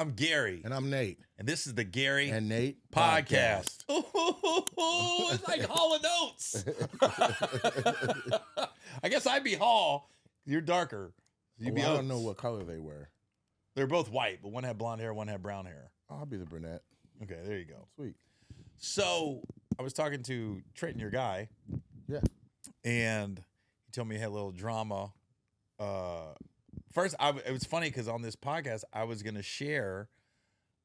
I'm Gary. And I'm Nate. And this is the Gary and Nate podcast. Oh, it's like Hall and Oates. I guess I'd be Hall. You're darker. You'd be I Oates. don't know what color they were. They're both white, but one had blonde hair, one had brown hair. I'll be the brunette. Okay, there you go. Sweet. So I was talking to Trenton, your guy. Yeah. And he told me he had a little drama. First, it was funny because on this podcast, I was going to share,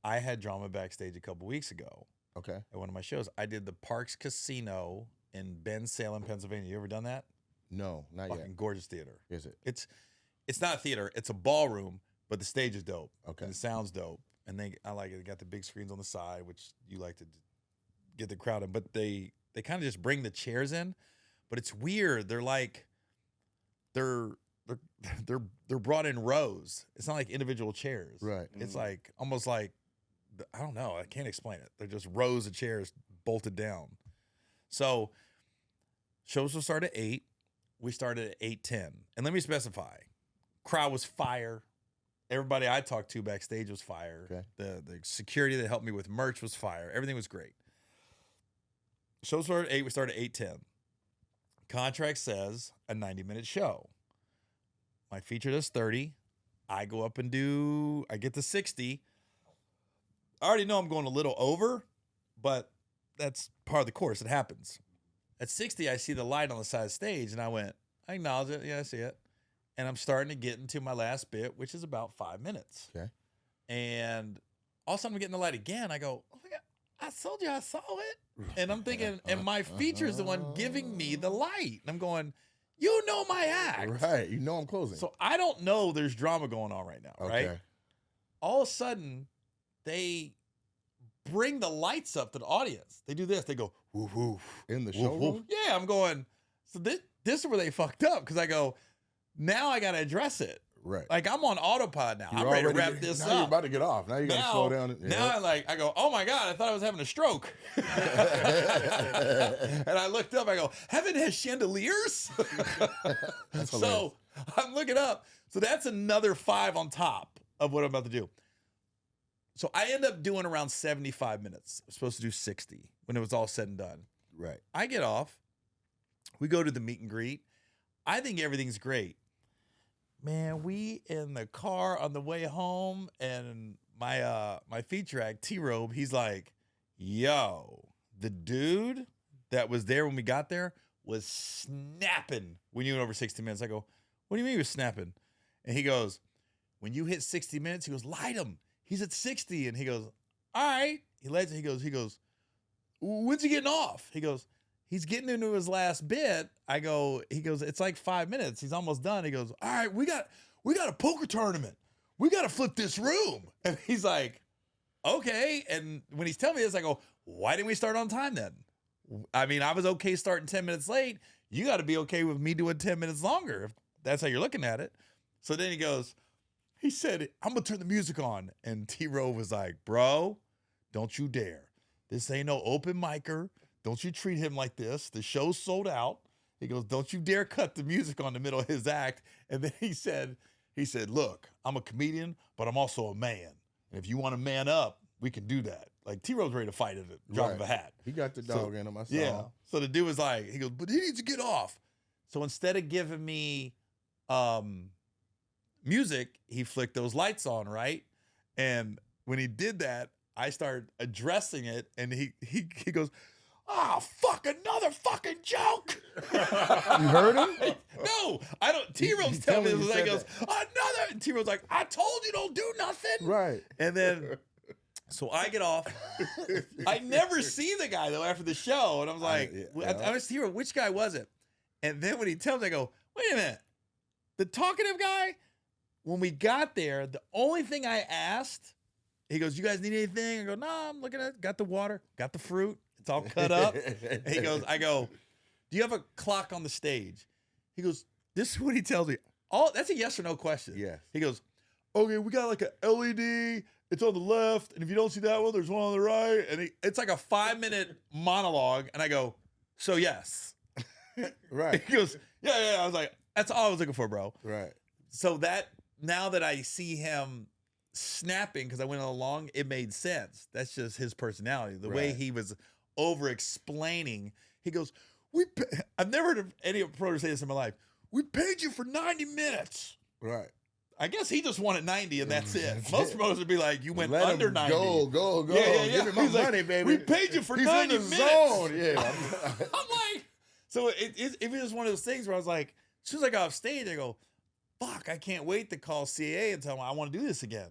I had drama backstage a couple weeks ago. Okay. At one of my shows. I did the Parks Casino in Bensalem, Pennsylvania. You ever done that? No, not Fucking yet. gorgeous theater. Is it? It's not a theater. It's a ballroom, but the stage is dope. Okay. And the sound's dope. And I like it. They got the big screens on the side, which you like to get the crowd in. But they kind of just bring the chairs in. But it's weird. They're like, they're brought in rows. It's not like individual chairs. Right. It's like almost like, I don't know. I can't explain it. They're just rows of chairs bolted down. So shows will start at 8. We started at 8:10. And let me specify. Crowd was fire. Everybody I talked to backstage was fire. Okay. The security that helped me with merch was fire. Everything was great. Show started at 8. We started at 8:10. Contract says a 90-minute show. My feature does 30. I go up and I get to 60. I already know I'm going a little over, but that's part of the course. It happens. At 60, I see the light on the side of the stage, and I acknowledge it. Yeah, I see it. And I'm starting to get into my last bit, which is about 5 minutes. Okay. And all of a sudden, I'm getting the light again. I go, oh my God, I told you I saw it. And I'm thinking, and my feature is the one giving me the light. And I'm going, you know my act. Right. You know I'm closing. So I don't know there's drama going on right now, okay. right? All of a sudden, they bring the lights up to the audience. They do this. They go, woof, woof. In the woof, showroom? woof. Yeah, I'm going, so this is where they fucked up. Because I go, now I got to address it. Right. Like, I'm on autopod now. I'm ready to wrap this up. Now you're about to get off. Now you got to slow down. Yeah. Now I go, oh my God, I thought I was having a stroke. And I looked up, I go, heaven has chandeliers? So I'm looking up. So that's another 5 on top of what I'm about to do. So I end up doing around 75 minutes. I'm supposed to do 60 when it was all said and done. Right. I get off. We go to the meet and greet. I think everything's great. Man, we in the car on the way home, and my feature act, T-Robe, he's like, yo, the dude that was there when we got there was snapping when you went over 60 minutes. I go, what do you mean he was snapping? And he goes, when you hit 60 minutes, he goes, light him. He's at 60. And he goes, all right. He lights it. He goes, when's he getting off? He goes, he's getting into his last bit. He goes, it's like 5 minutes. He's almost done. He goes, all right, we got a poker tournament. We got to flip this room. And he's like, okay. And when he's telling me this, I go, why didn't we start on time then? I mean, I was okay starting 10 minutes late. You got to be okay with me doing 10 minutes longer, if that's how you're looking at it. So then he said, I'm going to turn the music on. And T-Row was like, bro, don't you dare. This ain't no open micer. Don't you treat him like this. The show's sold out. He goes, don't you dare cut the music on the middle of his act. And then he said, look, I'm a comedian, but I'm also a man. And if you want to man up, we can do that. Like, T-Ro's ready to fight at the drop of a hat. He got the dog in him, I saw. Yeah. So the dude was like, he goes, but he needs to get off. So instead of giving me music, he flicked those lights on, right? And when he did that, I started addressing it, and he goes, oh, fuck, another fucking joke. You heard him? No, I don't. T-Ro's telling me this. He goes, another. And T-Ro's like, I told you don't do nothing. Right. And then, so I get off. I never see the guy, though, after the show. And I was like, I was T-Ro, which guy was it? And then when he tells me, I go, wait a minute. The talkative guy, when we got there, the only thing I asked, he goes, you guys need anything? I go, no, I'm looking at it. Got the water, got the fruit. It's all cut up. I go, do you have a clock on the stage? He goes, this is what he tells me. That's a yes or no question. Yes. He goes, okay, we got like a LED. It's on the left. And if you don't see that one, there's one on the right. And it's like a 5-minute monologue. And I go, so yes. Right. He goes, yeah. I was like, that's all I was looking for, bro. Right. So now that I see him snapping because I went along, it made sense. That's just his personality. The way he was over explaining. He goes, I've never heard of any promoter say this in my life. We paid you for 90 minutes. Right. I guess he just wanted 90 and that's it. Most promoters would be like, you went Let under him 90. Go. Yeah. Give me my He's money, like, baby. We paid you for He's 90 in the minutes. Zone. Yeah. I'm like, so it was one of those things where I was like, as soon as I got off stage, I go, fuck, I can't wait to call CAA and tell them I want to do this again.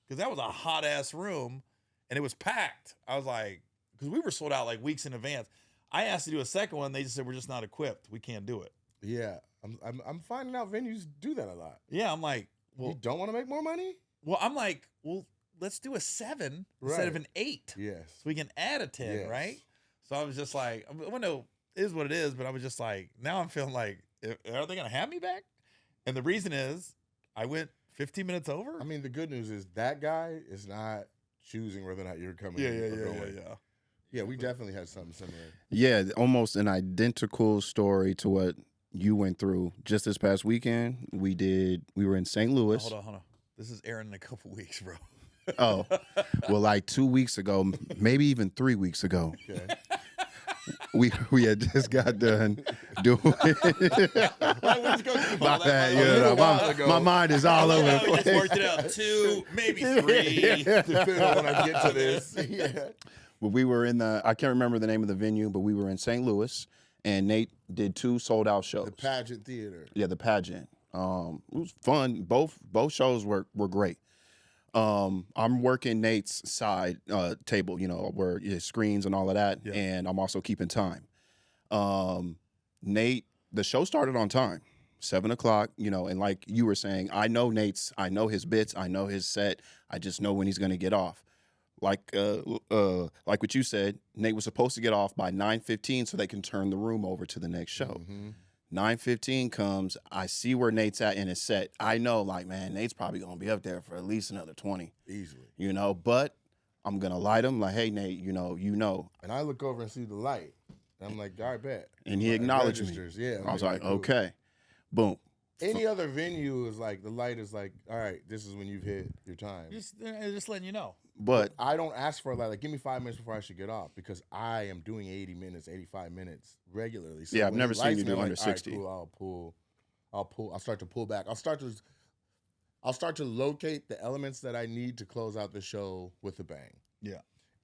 Because that was a hot ass room and it was packed. I was like, because we were sold out like weeks in advance. I asked to do a second one. They just said, we're just not equipped. We can't do it. Yeah. I'm finding out venues do that a lot. Yeah. I'm like, well, you don't want to make more money? Well, I'm like, well, let's do a 7 instead of an 8. Yes. So we can add a 10, right? So I was just like, well, no, it is what it is. But I was just like, now I'm feeling like, are they going to have me back? And the reason is I went 15 minutes over. I mean, the good news is that guy is not choosing whether or not you're coming or going. Yeah, we definitely had something similar. Yeah, almost an identical story to what you went through just this past weekend. We were in St. Louis. Hold on. This is airing in a couple weeks, bro. Oh, well, like 2 weeks ago, maybe even 3 weeks ago. Okay. We had just got done doing. My mind is all over the place. We just worked it out 2, maybe 3. Depending on when I get to this. Yeah. Well, we were in I can't remember the name of the venue, but we were in St. Louis, and Nate did 2 sold out shows. The Pageant Theater. Yeah, the Pageant. It was fun. Both shows were great. I'm working Nate's side table, where his screens and all of that, and I'm also keeping time. Nate, the show started on time, 7:00, and like you were saying, I know his bits, I know his set, I just know when he's gonna get off. Like what you said, Nate was supposed to get off by 9:15 so they can turn the room over to the next show. Mm-hmm. 9:15 comes, I see where Nate's at in his set. I know, like, man, Nate's probably gonna be up there for at least another 20. Easily. But I'm gonna light him, like, hey, Nate, you know. And I look over and see the light. And I'm like, all right, bet. And he acknowledged me. Yeah. I was like, okay. Boom. Any other venue is like, the light is like, all right, this is when you've hit your time. Just letting you know. But I don't ask for a light. Like, give me 5 minutes before I should get off because I am doing 80 minutes, 85 minutes regularly. So yeah, I've never seen you do under 60. Right, cool, I'll start to pull back. I'll start to locate the elements that I need to close out the show with a bang. Yeah.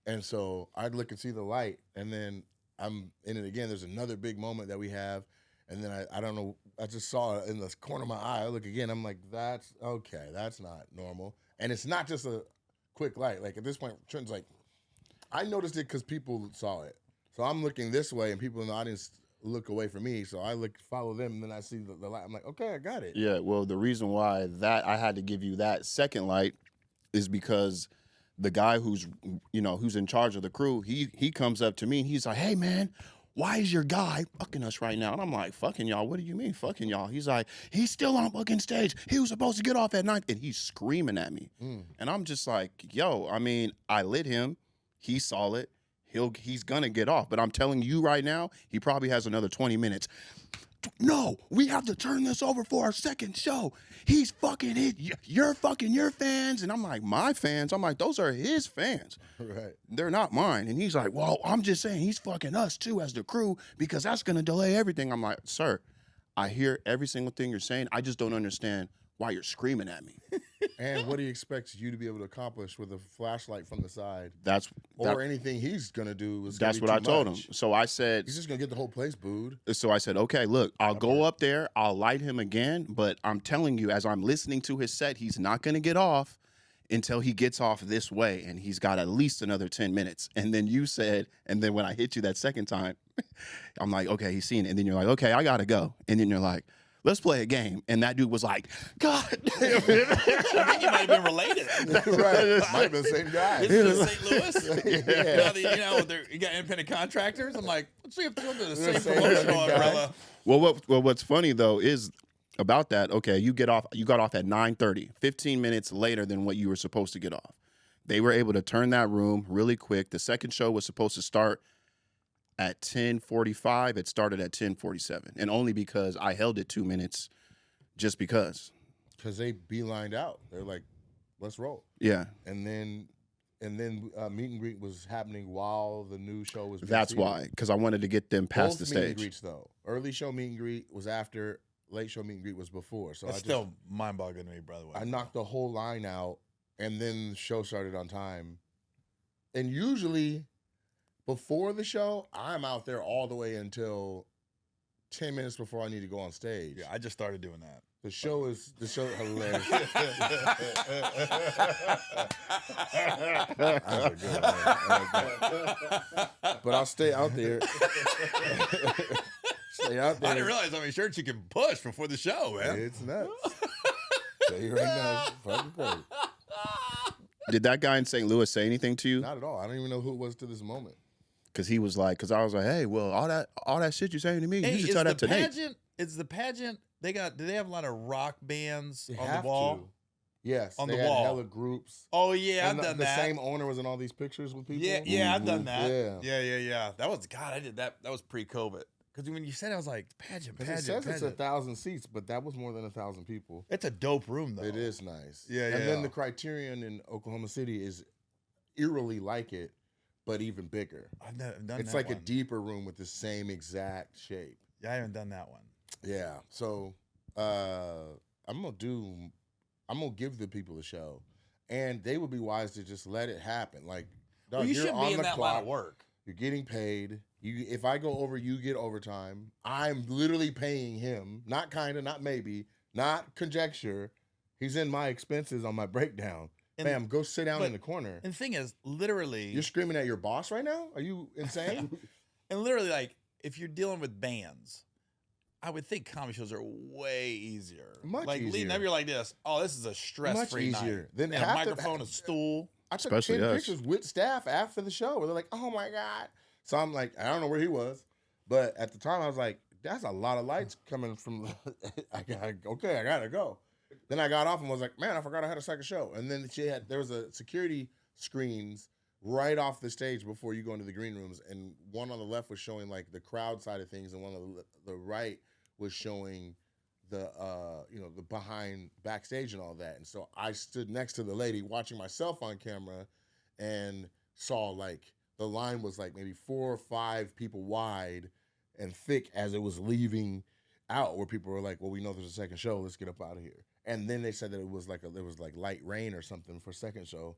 And so I'd look and see the light, and then I'm in it again. There's another big moment that we have, and then I don't know. I just saw it in the corner of my eye. I look again. I'm like, that's okay. That's not normal. And it's not just a quick light. Like at this point, Trenton's like, I noticed it because people saw it. So I'm looking this way, and people in the audience look away from me. So I follow them, and then I see the light. I'm like, okay, I got it. Yeah. Well, the reason why that I had to give you that second light is because the guy who's in charge of the crew, he comes up to me and he's like, hey man, why is your guy fucking us right now? And I'm like, fucking y'all? What do you mean fucking y'all? He's like, he's still on fucking stage. He was supposed to get off at 9. And he's screaming at me. And I'm just like, yo, I mean, I lit him. He saw it. He's going to get off. But I'm telling you right now, he probably has another 20 minutes. No, we have to turn this over for our second show. He's fucking it. You're fucking your fans. And I'm like, my fans? I'm like, those are his fans. Right. They're not mine. And he's like, well, I'm just saying he's fucking us too as the crew because that's going to delay everything. I'm like, sir, I hear every single thing you're saying. I just don't understand why you're screaming at me. And what he expects you to be able to accomplish with a flashlight from the side. Or anything he's going to do. That's what I told him. So I said. He's just going to get the whole place booed. So I said, okay, look, I'll go up there. I'll light him again. But I'm telling you, as I'm listening to his set, he's not going to get off until he gets off this way. And he's got at least another 10 minutes. And then you said, and then when I hit you that second time, I'm like, okay, he's seen it. And then you're like, okay, I got to go. And then you're like, let's play a game. And that dude was like, God damn it. I think you might have been related. Right. Might have been the same guy. This is St. Louis. Yeah. Now you got independent contractors. I'm like, let's see if they're under the same promotional umbrella. Well, what's funny, though, is about that, okay, you got off at 9:30, 15 minutes later than what you were supposed to get off. They were able to turn that room really quick. The second show was supposed to start at 10:45, it started at 10:47, and only because I held it 2 minutes, just because. Because they beelined out. They're like, let's roll. Yeah. And then meet and greet was happening while the new show was being That's seated. why, because I wanted to get them past Both the meet and stage. greets though. Early show meet and greet was after. Late show meet and greet was before. So That's still mind-boggling to me, by the way. I knocked the whole line out, and then the show started on time. And usually, before the show, I'm out there all the way until 10 minutes before I need to go on stage. Yeah, I just started doing that. The show hilarious. That's a good one. But I'll stay out there. Stay out there. I didn't realize how many shirts you can push before the show, man. It's nuts. Tell you right now, it's fucking crazy. Did that guy in St. Louis say anything to you? Not at all. I don't even know who it was to this moment. Because he was like, because I was like, hey, well, all that shit you're saying to me, Hey, you should is tell the that to Nate. pageant? Is the pageant? Do they have a lot of rock bands They on have the wall? to. Yes, On they the had wall. hella groups. Oh yeah, And I've done the that. same owner was in all these pictures with people. Yeah, I've done that. Yeah. That was God. I did that. That was pre-COVID. Because when you said it, I was like, pageant. Because it says it's 1,000 seats, but that was more than 1,000 people. It's a dope room though. It is nice. Yeah, And yeah. then the Criterion in Oklahoma City is eerily like it, but even bigger. I've done It's that like one. a deeper room with the same exact shape. Yeah, I haven't done that one. Yeah. So I'm gonna give the people a show, and they would be wise to just let it happen. Like, dog, Well, you you're should on be in the that clock. line of work. You're getting paid. If I go over, you get overtime. I'm literally paying him. Not kinda, not maybe, not conjecture. He's in my expenses on my breakdown. And- Bam, go sit down but- in the corner. And the thing is, literally, You're screaming at your boss right now? Are you insane? and literally, like, if you're dealing with bands, I would think comedy shows are way easier. Much like leading easier. up, you're like this. Oh, this is a stress-free Much easier. night. Then And a half the- microphone, a stool. I took Especially 10 us. pictures with staff after the show where they're like, oh my God. So I'm like, I don't know where he was. But at the time I was like, that's a lot of lights coming from I gotta go. Then I got off and was like, man, I forgot I had a second show. And then there was a security screens right off the stage before you go into the green rooms. And one on the left was showing like the crowd side of things, and one on the right was showing the the behind backstage and all that. And so I stood next to the lady watching myself on camera and saw like the line was like maybe 4 or 5 people wide and thick as it was leaving out, where people were like, well, we know there's a second show, let's get up out of here. And then they said that it was like there was like light rain or something for second show.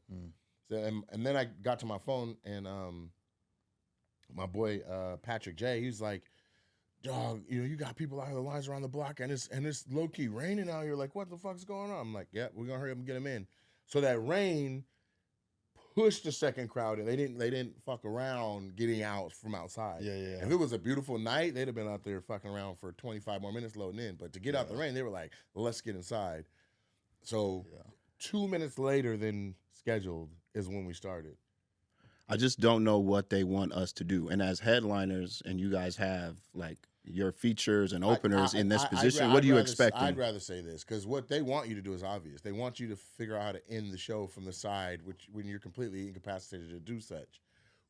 So, and then I got to my phone, and my boy Patrick J, he's like, dog, you got people out here, the lines around the block, and it's low key raining out here. Like, what the fuck's going on? I'm like, yeah, we're gonna hurry up and get them in. So that rain pushed the second crowd in. They didn't fuck around getting out from outside. Yeah, yeah. If it was a beautiful night, they'd have been out there fucking around for 25 more minutes loading in. But to get out the rain, they were like, let's get inside. So 2 minutes later than scheduled is when we started. I just don't know what they want us to do. And as headliners, and you guys have like your features and openers in this position, what are you expecting? I'd rather say this, because what they want you to do is obvious. They want you to figure out how to end the show from the side, which when you're completely incapacitated to do such.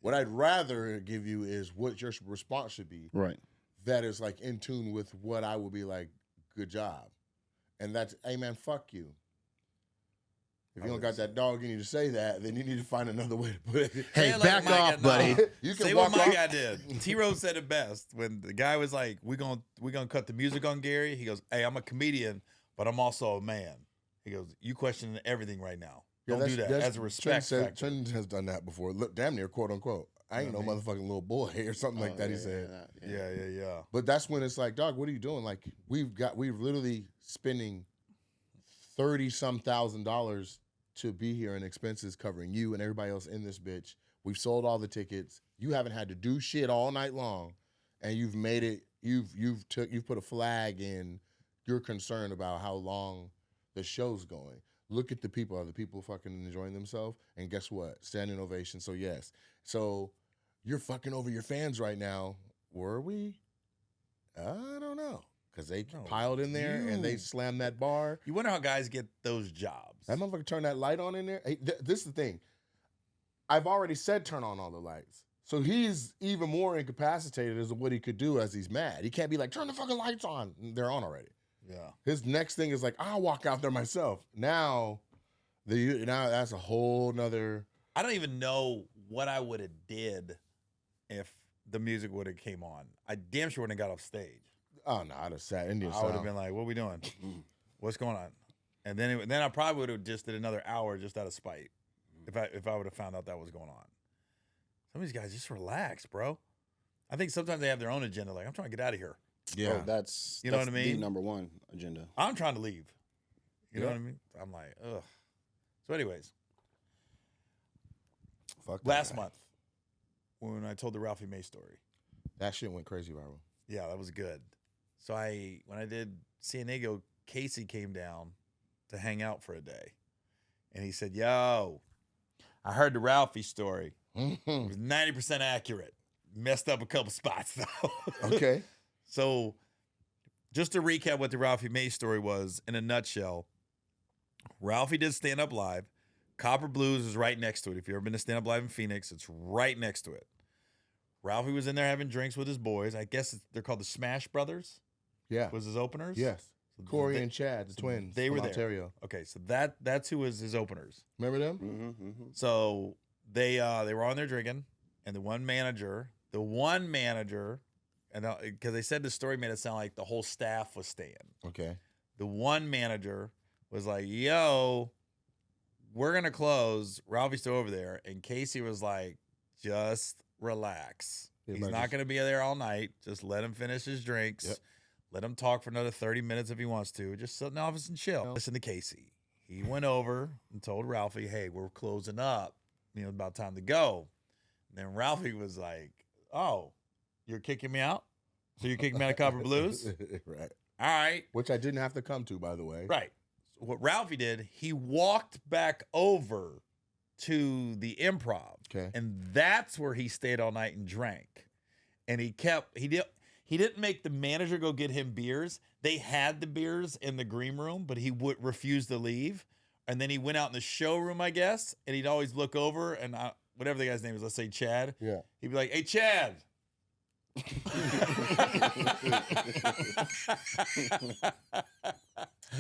What I'd rather give you is what your response should be. Right. That is like in tune with what I would be like, good job. And that's, hey man, fuck you. If you don't got that dog in you to say that, then you need to find another way to put it. Hey, Say it like back my guy- off, buddy. no. You can Say walk what my off. guy did. T-Rose said it best when the guy was like, "We're gonna cut the music on Gary." He goes, "Hey, I'm a comedian, but I'm also a man." He goes, "You questioning everything right now. Don't do that as a respect factor." Trent has done that before. Look, damn near quote unquote. I ain't no motherfucking little boy or something like that. He said. Yeah. But that's when it's like, dog, what are you doing? Like we're literally spending $30-some thousand to be here, and expenses covering you and everybody else in this bitch. We've sold all the tickets. You haven't had to do shit all night long, and you've made it. You've put a flag in. You're concerned about how long the show's going. Look at the people. Are the people fucking enjoying themselves? And guess what? Standing ovation. So yes. So you're fucking over your fans right now. Were we? I don't know. Because they piled in there and they slammed that bar. You wonder how guys get those jobs. That motherfucker turned that light on in there. Hey, this is the thing. I've already said turn on all the lights. So he's even more incapacitated as to what he could do as he's mad. He can't be like, turn the fucking lights on. They're on already. Yeah. His next thing is like, I'll walk out there myself. Now, Now that's a whole nother. I don't even know what I would have did if the music would have came on. I damn sure wouldn't have got off stage. Oh no, I'd have sat Indian I would have style. been like, "What are we doing? What's going on?" And then I probably would have just did another hour just out of spite if I would have found out that was going on. Some of these guys just relax, bro. I think sometimes they have their own agenda. Like, I'm trying to get out of here. Yeah, Bro, that's You know what I the mean? number one agenda. I'm trying to leave. You know Yeah. what I mean? I'm like, ugh. So, anyways, fuck that last guy. month when I told the Ralphie May story, That shit went crazy viral. yeah, that was good. So when I did San Diego, Casey came down to hang out for a day, and he said, "Yo, I heard the Ralphie story. It was 90% accurate. Messed up a couple spots though." Okay. So, just to recap what the Ralphie May story was in a nutshell, Ralphie did Stand Up Live. Copper Blues is right next to it. If you've ever been to Stand Up Live in Phoenix, it's right next to it. Ralphie was in there having drinks with his boys. I guess they're called the Smash Brothers. Yeah. Was his openers? Yes. So Corey they- and Chad, the twins. they were from there. Ontario. Okay, so that's who was his openers. Remember them? Mm-hmm, mm-hmm. So they were on there drinking, and the one manager, and because they said the story made it sound like the whole staff was staying. Okay. The one manager was like, "Yo, we're gonna close." Ralphie's still over there, and Casey was like, "Just relax. Yeah, He's but not just- gonna be there all night. Just let him finish his drinks. Yep. Let him talk for another 30 minutes if he wants to. Just sit in the office and chill." Listen to Casey. He went over and told Ralphie, "Hey, we're closing up. About time to go." And then Ralphie was like, "Oh, you're kicking me out? So you're kicking me out of Copper Blues? Right. All right." Which I didn't have to come to, by the way. Right. So what Ralphie did, he walked back over to the Improv. Okay. And that's where he stayed all night and drank. And he didn't make the manager go get him beers. They had the beers in the green room, but he would refuse to leave. And then he went out in the showroom, I guess, and he'd always look over and whatever the guy's name is, let's say Chad. Yeah. He'd be like, "Hey, Chad."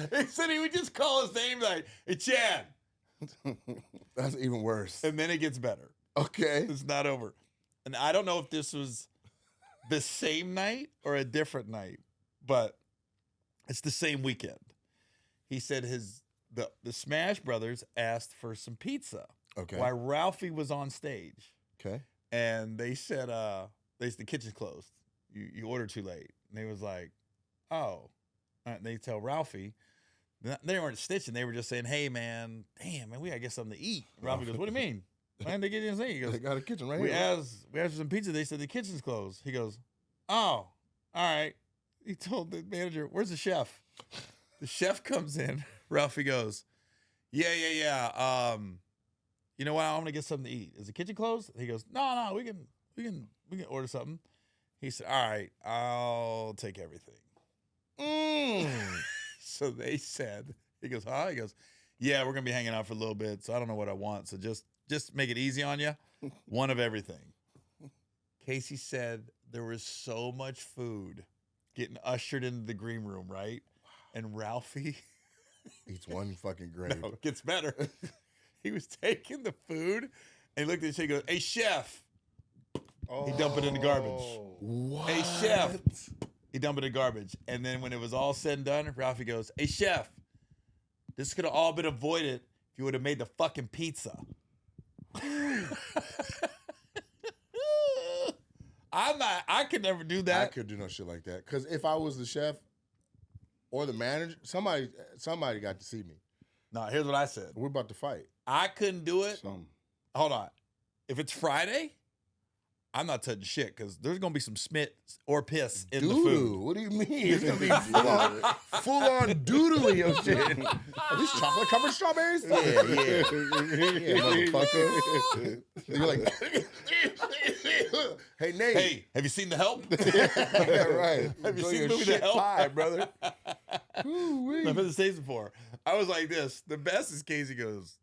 He said he would just call his name like, "Hey, Chad." That's even worse. And then it gets better. Okay. It's not over. And I don't know if this was the same night or a different night, but it's the same weekend. He said the Smash Brothers asked for some pizza Okay. while Ralphie was on stage. Okay. And they said, the kitchen's closed. You ordered too late. And they was like, "Oh." And they tell Ralphie, they weren't stitching. They were just saying, "Hey, man, damn, man, we got to get something to eat." Ralphie goes, "What do you mean? Man, they get you anything?" He They goes, got a kitchen right we here. asked for some pizza. They said the kitchen's closed. He goes, "Oh, all right." He told the manager, "Where's the chef?" The chef comes in. Ralphie goes, Yeah. You know what? I'm gonna get something to eat. Is the kitchen closed?" He goes, No, we can order something." He said, "All right, I'll take everything." So they said, he goes, "Huh?" He goes, "Yeah, we're gonna be hanging out for a little bit, so I don't know what I want. So just make it easy on you. One of everything." Casey said there was so much food getting ushered into the green room, right? And Ralphie Eats one fucking grape. no, it gets better. He was taking the food and he looked at the chef and goes, "Hey, chef." He dumped it in the garbage. What? "Hey, chef." He dumped it in garbage. And then when it was all said and done, Ralphie goes, "Hey, chef, this could have all been avoided if you would have made the fucking pizza." I could never do I that. could do no shit like that. Because if I was the chef or the manager, somebody got to see me. No, here's what I said. We're about to fight. I couldn't do it. Some. Hold on. If it's Friday, I'm not touching shit because there's gonna be some smit or piss in the food. What do you mean? It's gonna be full on doodle in your shit. Are these chocolate covered strawberries? Yeah, motherfucker. You're like, hey Nate. Hey, have you seen The Help? Yeah, right. Have you Enjoy seen your the movie shit The Help? pie, brother? I've been to the States before. I was like this. The best is Casey goes,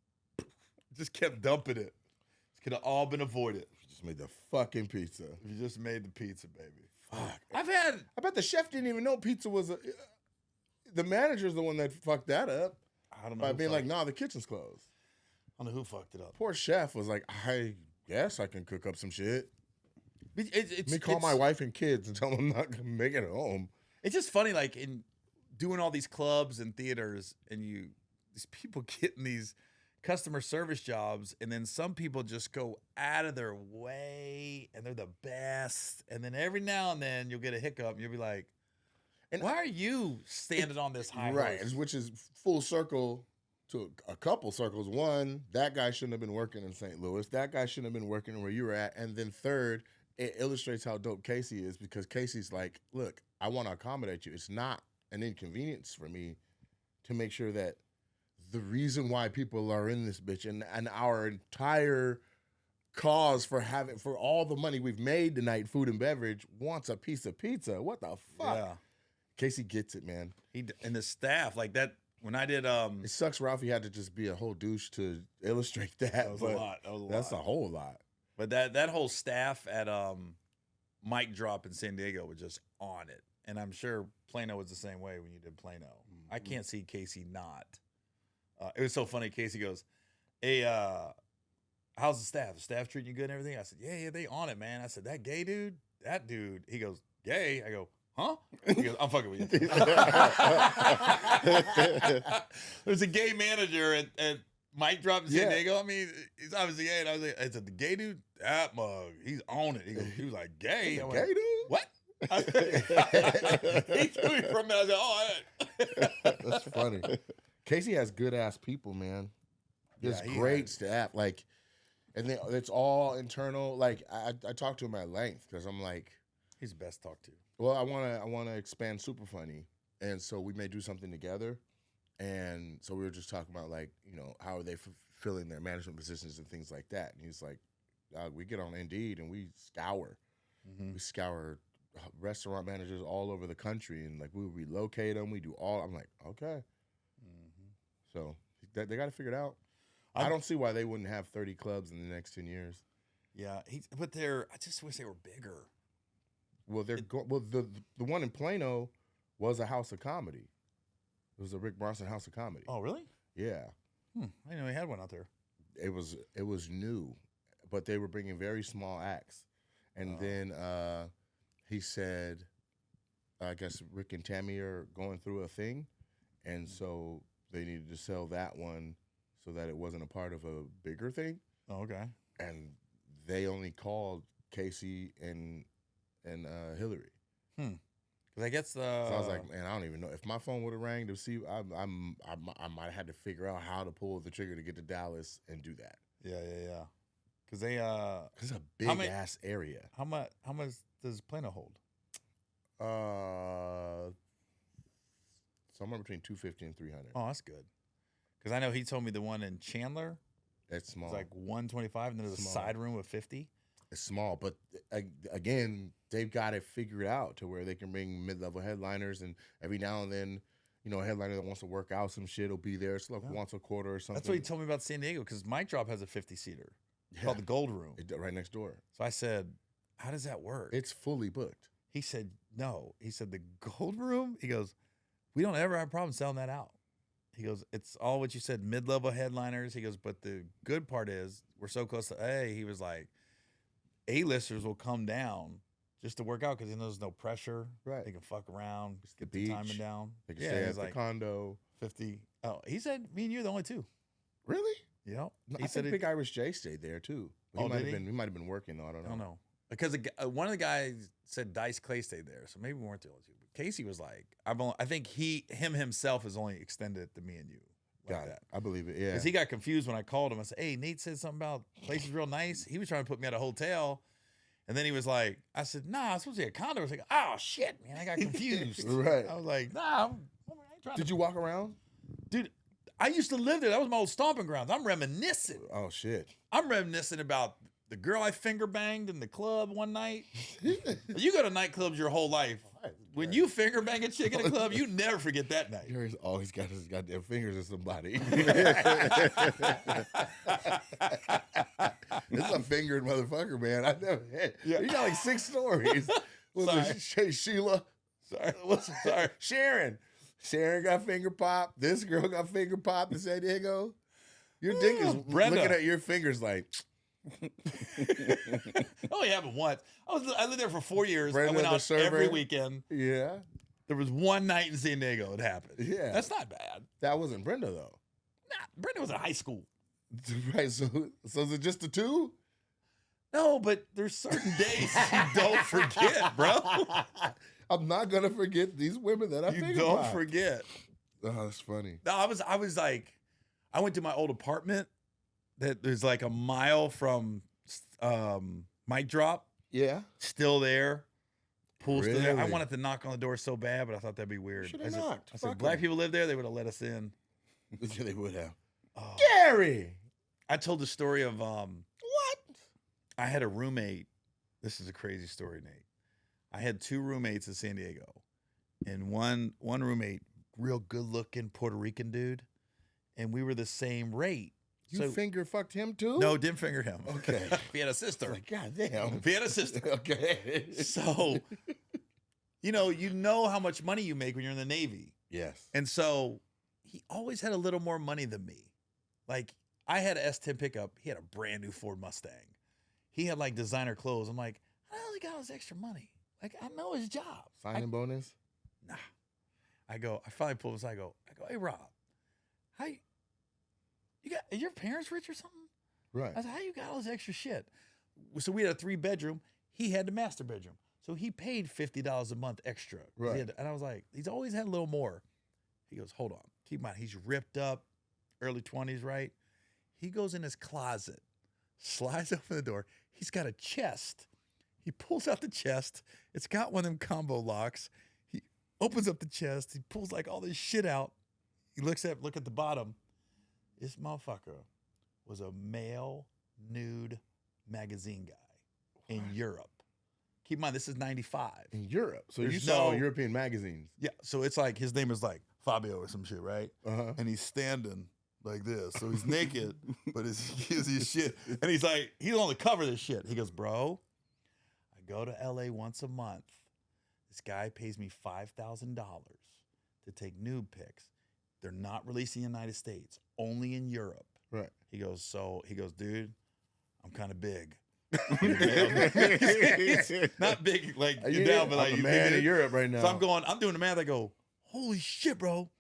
just kept dumping it. It could have all been avoided Just made the fucking pizza. if you just made the pizza, baby. Fuck. I I bet the chef didn't even know pizza was a. The manager's the one that fucked that up. I don't know. By who being fucked- like, nah, the kitchen's closed. I don't know who fucked it up. Poor chef was like, I guess I can cook up some shit. Let me call my wife and kids and tell them I'm not gonna make it home. It's just funny, like in doing all these clubs and theaters, and these people getting these customer service jobs, and then some people just go out of their way, and they're the best. And then every now and then you'll get a hiccup, and you'll be like, "Why are you standing on this high Right, horse?" which is full circle to a couple circles. One, that guy shouldn't have been working in St. Louis. That guy shouldn't have been working where you were at. And then third, it illustrates how dope Casey is, because Casey's like, look, I want to accommodate you. It's not an inconvenience for me to make sure that the reason why people are in this bitch and our entire cause for all the money we've made tonight, food and beverage, wants a piece of pizza. What the fuck? Yeah. Casey gets it, man. And the staff, like that, when I did It sucks Ralphie had to just be a whole douche to illustrate that. that was a but lot. That was a That's lot. a whole lot. But that whole staff at Mic Drop in San Diego was just on it. And I'm sure Plano was the same way when you did Plano. I can't see Casey not. It was so funny. Casey goes, "Hey, how's the staff? The staff treating you good and everything?" I said, yeah, they on it, man. I said, that gay dude, that dude. He goes, gay? I go, huh? He goes, I'm fucking with you. There's a gay manager at Mic Drop in San Diego. I mean, he's obviously gay. And I was like, I said, the gay dude, that mug, he's on it. He was like, gay? I went, Gay dude? what? He threw me from it. I said, oh, That's funny. Casey has good ass people, man. There's Yeah, he great has. staff. Like, and it's all internal. Like, I talked to him at length because I'm like, he's the best to talk to. well, I wanna expand Super Funny, and so we may do something together. And so we were just talking about, like, you know, how are they fulfilling their management positions and things like that. And he's like, we get on Indeed and we scour. Mm-hmm. We scour restaurant managers all over the country, and like we relocate them. We do all. I'm like, okay. Mm-hmm. So they got to figure it out. I don't see why they wouldn't have 30 clubs in the next 10 years. Yeah, I just wish they were bigger. Well, the one in Plano was a house of comedy. It was a Rick Bronson house of comedy. Oh, really? Yeah. I didn't know he had one out there. It was new, but they were bringing very small acts. And then he said, I guess Rick and Tammy are going through a thing, and so they needed to sell that one so that it wasn't a part of a bigger thing. Oh, okay. And they only called Casey and Hillary. Because I guess So I was like, man, I don't even know. If my phone would have rang to see, I might have had to figure out how to pull the trigger to get to Dallas and do that. yeah. Because they It's a big ass area. how much does Plano hold? Somewhere between 250 and 300. Oh, that's good. Because I know he told me the one in Chandler It's small. was like 125, and then there's a Small. side room of 50. It's small, but again, they've got it figured out to where they can bring mid-level headliners, and every now and then, you know, a headliner that wants to work out some shit will be there. It's like once a quarter or something. That's what he told me about San Diego. Because Mic Drop has a 50-seater called the Gold Room. Right next door. So I said, how does that work? It's fully booked. He said, no. He said, the Gold Room? He goes, we don't ever have a problem selling that out. He goes, it's all what you said, mid-level headliners. He goes, but the good part is we're so close to A. He was like, A-listers will come down just to work out because he knows there's no pressure. Right. They can fuck around, the get the timing beach. down. They can stay he's at the condo. 50. Oh, he said me and you are the only two. Really? You know? No, He I said think Big Irish J stayed there too. Oh, did he? He might have been working though. I don't know. I don't know. Because one of the guys said Dice Clay stayed there, so maybe we weren't the only two. But Casey was like, I think him himself has only extended it to me and you. Like Got it. that. I believe it. Yeah. Because he got confused when I called him. I said, hey, Nate said something about places real nice. He was trying to put me at a hotel. And then he was like, I said, nah, I'm supposed to be a condo. I was like, oh, shit, man, I got confused. Right. I was like, nah, I ain't trying Did you walk around? Dude, I used to live there. That was my old stomping grounds. I'm reminiscing. Oh shit. I'm reminiscing about the girl I finger banged in the club one night. You go to nightclubs your whole life. When you finger bang a chick in a club, you never forget that night. Gary's always got his goddamn fingers in somebody. This is a fingered motherfucker, man. I never had. Yeah. You got like 6 stories. Sorry. Sheila. Sorry. Sorry. Sharon. Sharon got finger popped. This girl got finger popped in San Diego. Your dick is Brenda. looking at your fingers like. It only happened once. I lived there for 4 years. Brenda, I went the out server. every weekend. Yeah. There was one night in San Diego it happened. Yeah. That's not bad. That wasn't Brenda, though. Nah, Brenda was in high school. Right. So is it just the two? No, but there's certain days you don't forget, bro. I'm not going to forget these women that I You finger don't popped. forget. Oh, that's funny. No, I was like, I went to my old apartment that there's like a mile from Mic Drop. Yeah. Still there. Pool still there. I Really? wanted to knock on the door so bad, but I thought that'd be weird. Should've I said, knocked. I said, Fuck black 'em. people live there, they would have let us in. Yeah, they would have. Oh. Gary. I told the story of What? I had a roommate. This is a crazy story, Nate. I had 2 roommates in San Diego. And one roommate, real good looking Puerto Rican dude. And we were the same rate. You finger fucked him too? No, didn't finger him. Okay. He had a sister. Like, God damn. He had a sister. Okay. So, you know how much money you make when you're in the Navy. Yes. And so he always had a little more money than me. Like, I had an S10 pickup. He had a brand new Ford Mustang. He had like designer clothes. I'm like, how the hell he got all this extra money? Like, I know his job. Signing bonus? Nah. I finally pulled this. I go, hey, Rob, are your parents rich or something? Right. I said, how you got all this extra shit? So we had a 3-bedroom. He had the master bedroom. So he paid $50 a month extra. Right. And I was like, he's always had a little more. He goes, hold on. Keep in mind, he's ripped up, early 20s, right? He goes in his closet, slides open the door. He's got a chest. He pulls out the chest. It's got one of them combo locks. He opens up the chest. He pulls like all this shit out. He look at the bottom. This motherfucker was a male nude magazine guy in Europe. Keep in mind, this is 95. In Europe. So There's you saw no- European magazines. Yeah, so it's like his name is like Fabio or some shit, right? Uh-huh. And he's standing like this. So he's naked, but he's his shit. And he's like, he's on the cover of this shit. He goes, bro, I go to LA once a month. This guy pays me $5,000 to take nude pics. They're not released in the United States, only in Europe. Right. He goes, dude, I'm kind of big. Not big like you down, but like I'm you the man big in Europe right now. So I'm doing the math. I go, holy shit, bro.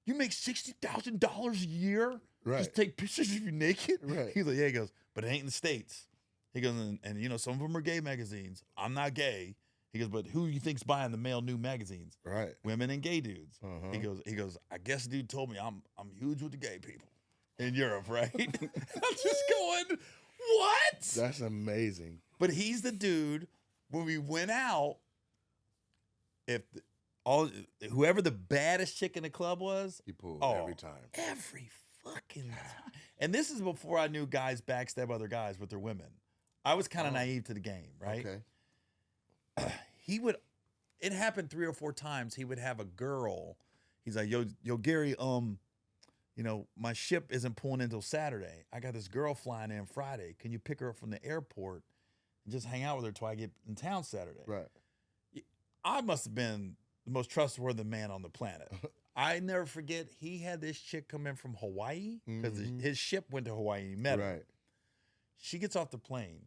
You make $60,000 a year? Right. Just take pictures of you naked? Right. He's like, yeah, he goes, but it ain't in the States. He goes, and some of them are gay magazines. I'm not gay. He goes, but who you think's buying the male new magazines? Right. Women and gay dudes. Uh-huh. He goes, I guess dude told me I'm huge with the gay people in Europe, right? I'm just going, what? That's amazing. But he's the dude, when we went out, whoever the baddest chick in the club was, He pulled Oh. every time. every fucking time. And this is before I knew guys backstab other guys with their women. I was kind of naive to the game, right? Okay. It happened 3 or 4 times. He would have a girl. He's like, yo, Gary, my ship isn't pulling in until Saturday. I got this girl flying in Friday. Can you pick her up from the airport and just hang out with her till I get in town Saturday? Right. I must have been the most trustworthy man on the planet. I never forget, he had this chick come in from Hawaii because his ship went to Hawaii. He met her. Right. She gets off the plane.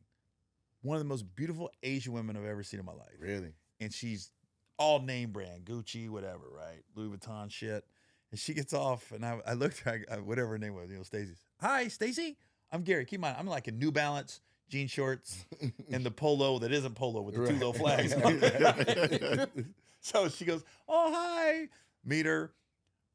One of the most beautiful Asian women I've ever seen in my life. Really? And she's all name brand, Gucci, whatever, right? Louis Vuitton shit. And she gets off, and I looked at her, whatever her name was, Stacy. Hi, Stacy. I'm Gary. Keep in mind, I'm like in New Balance, jean shorts, and the polo that isn't polo with the 2 little flags on it. So she goes, oh, hi. Meet her.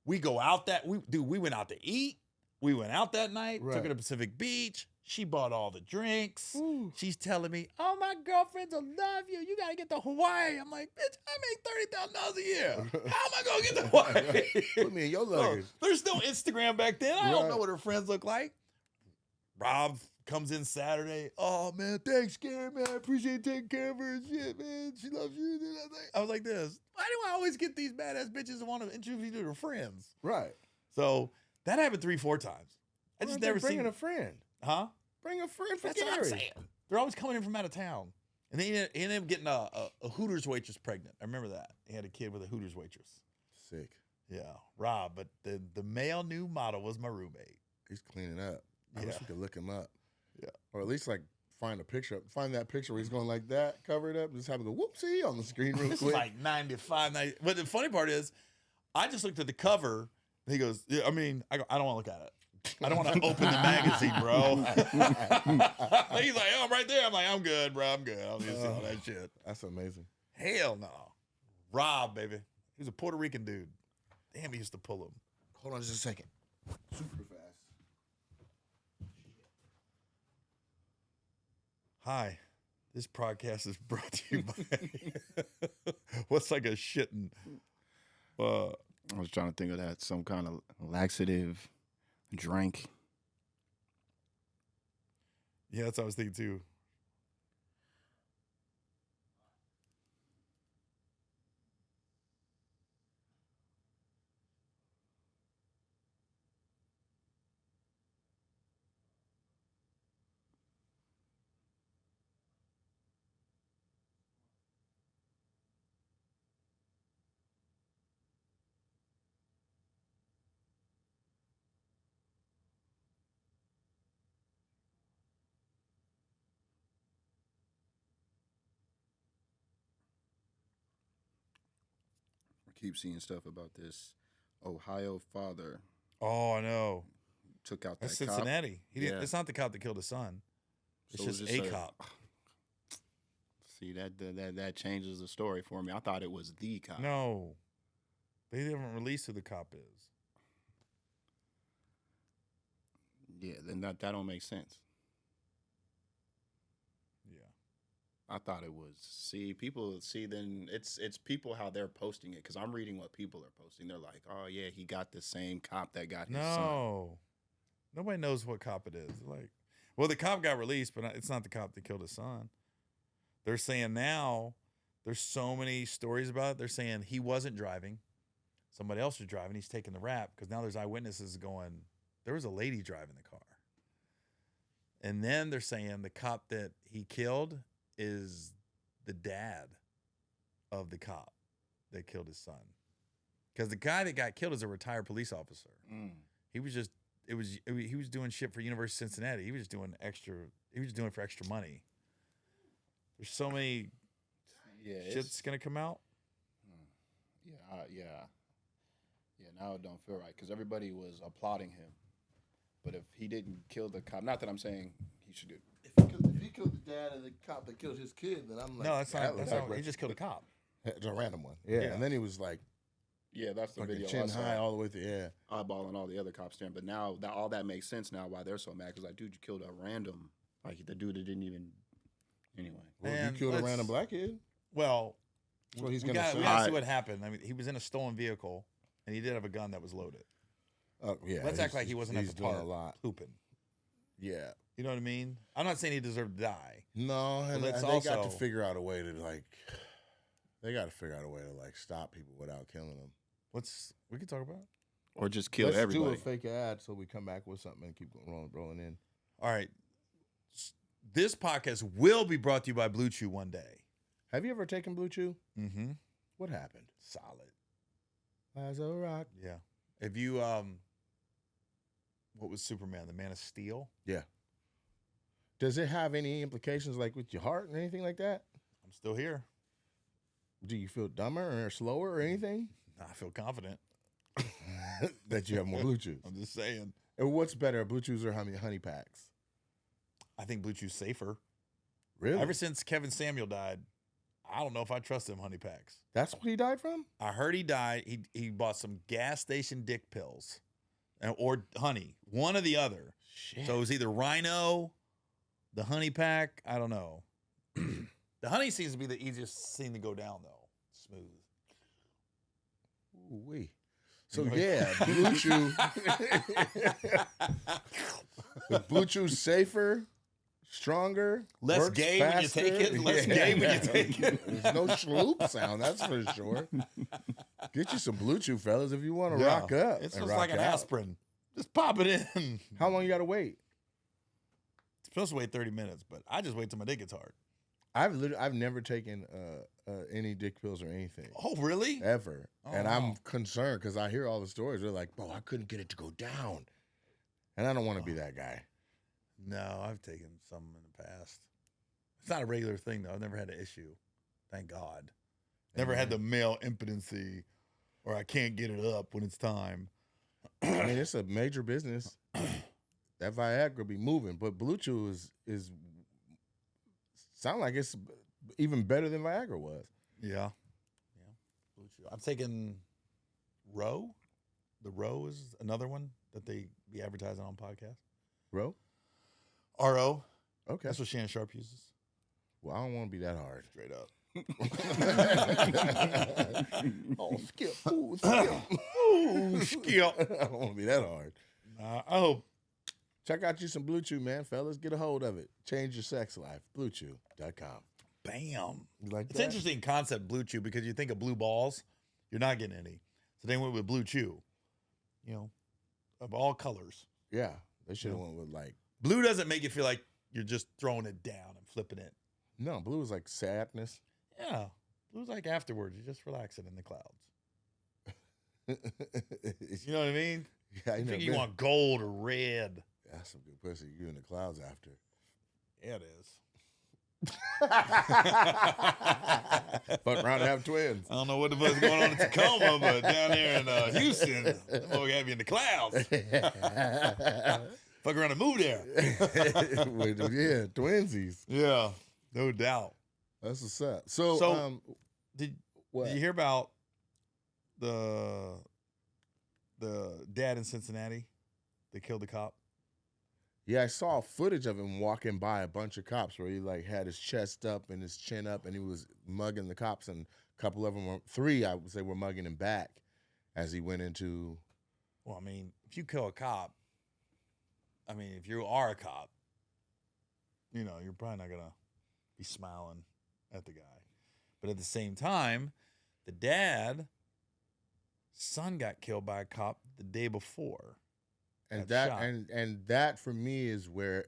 We go out we went out to eat. We went out that night, took her to Pacific Beach. She bought all the drinks. Ooh. She's telling me, oh, my girlfriends will love you. You got to get to Hawaii. I'm like, bitch, I make $30,000 a year. How am I going to get to Hawaii? Put me in your luggage. There's no Instagram back then. I don't know Right. what her friends look like. Rob comes in Saturday. Oh, man, thanks, Gary, man. I appreciate you taking care of her and shit, man. She loves you. I was like this. Why do I always get these badass bitches that want to introduce you to their friends? Right. So that happened 3-4 times. I just never bringing seen a friend. Huh? Bring a friend for That's Gary. what I'm saying. They're always coming in from out of town. And then he ended up getting a Hooters waitress pregnant. I remember that. He had a kid with a Hooters waitress. Sick. Yeah, Rob, but the male new model was my roommate. He's cleaning up. I Yeah. wish we could look him up. Yeah. Or at least like find that picture where he's going like that, covered up, just have him go whoopsie on the screen real This quick. is like 95, 90. But the funny part is, I just looked at the cover. And he goes, yeah, I mean, I don't want to look at it. I don't want to open the magazine, bro. He's like, oh, I'm right there. I'm like, I'm good, bro. I'm good. I don't need to see all that shit. That's amazing. Hell no. Rob, baby. He was a Puerto Rican dude. Damn, he used to pull him. Hold on just a second. Super fast. Hi, this podcast is brought to you by what's like a shitting. I was trying to think of that, some kind of laxative drink. Yeah, that's what I was thinking too. I keep seeing stuff about this Ohio father Oh, I know. took out That's that cop. Cincinnati. He didn't, Yeah. It's not the cop that killed his son. It's So just it's a just cop. See, that changes the story for me. I thought it was the cop. No, they haven't released who the cop is. Yeah, then that don't make sense. Yeah. I thought it was. Then it's people how they're posting it, because I'm reading what people are posting. They're like, oh yeah, he got the same cop that got his son. No, nobody knows what cop it is. Like, well, the cop got released, but it's not the cop that killed his son. They're saying now there's so many stories about it. They're saying he wasn't driving. Somebody else was driving. He's taking the rap because now there's eyewitnesses going, there was a lady driving the car. And then they're saying the cop that he killed is the dad of the cop that killed his son. Because the guy that got killed is a retired police officer. He was just, he was doing shit for University of Cincinnati. He was just doing it for extra money. There's so many shit's going to come out. Yeah. Now it don't feel right, because everybody was applauding him. But if he didn't kill the cop, not that I'm saying he should do. If he killed the dad of the cop that killed his kid, then I'm like, No, that's not. that was He just killed a cop. It's a random one. Yeah. Yeah. And then he was like Yeah, that's the video. chin I saw. high all the way through. Yeah. Eyeballing all the other cops there. But now all that makes sense now why they're so mad, because like, dude, you killed a random, like the dude that didn't even. Anyway, Well, Man, you killed a let's- random black kid. Well, That's what he's we gonna got say. to see what happened. I mean, he was in a stolen vehicle, and he did have a gun that was loaded. Yeah. Let's act like he wasn't at he's the doing park a lot. hooping. Yeah. You know what I mean? I'm not saying he deserved to die. No, and let's they got also- to figure out a way to stop people without killing them. We can talk about it. or just kill Let's everybody. do a fake ad so we come back with something and keep rolling in. All right. This podcast will be brought to you by Blue Chew one day. Have you ever taken Blue Chew? Mm-hmm. What happened? Solid. As a rock. Yeah. If you what was Superman? The Man of Steel? Yeah. Does it have any implications like with your heart or anything like that? I'm still here. Do you feel dumber or slower or anything? I feel confident. That you have more Blue Chews. I'm just saying. And what's better, Blue Chews or honey packs? I think Blue Chew's safer. Really? Ever since Kevin Samuel died, I don't know if I trust them honey packs. That's what he died from? I heard he died. He bought some gas station dick pills or honey, one or the other. Shit. So it was either Rhino, the honey pack. I don't know. The honey seems to be the easiest thing to go down, though. Smooth. Ooh-wee. So yeah, Blue Chew. The Blue Chew's safer, stronger, Less works gay when you faster. take it, less gay when you take it. There's no schloop sound, that's for sure. Get you some Blue Chew, fellas, if you want to rock up. It's and just rock like an out. aspirin. Just pop it in. How long you got to wait? It's supposed to wait 30 minutes, but I just wait till my dick gets hard. I've never taken any dick pills or anything Oh, really? ever, and Oh. I'm concerned because I hear all the stories. They're like, "Bro, I couldn't get it to go down," and I don't want to be that guy. No, I've taken some in the past. It's not a regular thing, though. I've never had an issue. Thank God. Never had the male impotency or I can't get it up when it's time. I mean, it's a major business. That Viagra be moving, but Blue Chew is sound like it's even better than Viagra was. Yeah. Blue Chew. I've taken Row. The Row is another one that they be advertising on podcasts. Bro, RO. okay. That's what Shannon Sharp uses. Well, I don't want to be that hard. Straight up. Oh, skip. Ooh, skip. Ooh, skip. I don't want to be that hard. I hope. Check out you some Blue Chew, man. Fellas, get a hold of it. Change your sex life. BlueChew.com. Bam. You like It's that? an interesting concept, Blue Chew, because you think of blue balls, you're not getting any. So they went with Blue Chew, of all colors. Yeah. They should have went with like, Blue doesn't make you feel like you're just throwing it down and flipping it. no, blue is like sadness. Yeah. Blue's like afterwards. You're just relaxing in the clouds. You know what I mean? Yeah, You think you want gold or red. That's some good pussy. You in the clouds after. Yeah, it is. Fuck around and have twins. I don't know what the fuck's going on in Tacoma, but down here in Houston, we'll have you in the clouds. Fuck around and move there. Yeah, twinsies. Yeah, no doubt. That's what's up. So Did what? you hear about the dad in Cincinnati that killed the cop? Yeah, I saw footage of him walking by a bunch of cops where he like had his chest up and his chin up and he was mugging the cops, and a couple of them three, I would say, were mugging him back as he went into. Well, I mean, if you kill a cop, if you are a cop, you're probably not going to be smiling at the guy. But at the same time, the dad's son got killed by a cop the day before. And got that shot. and that for me is where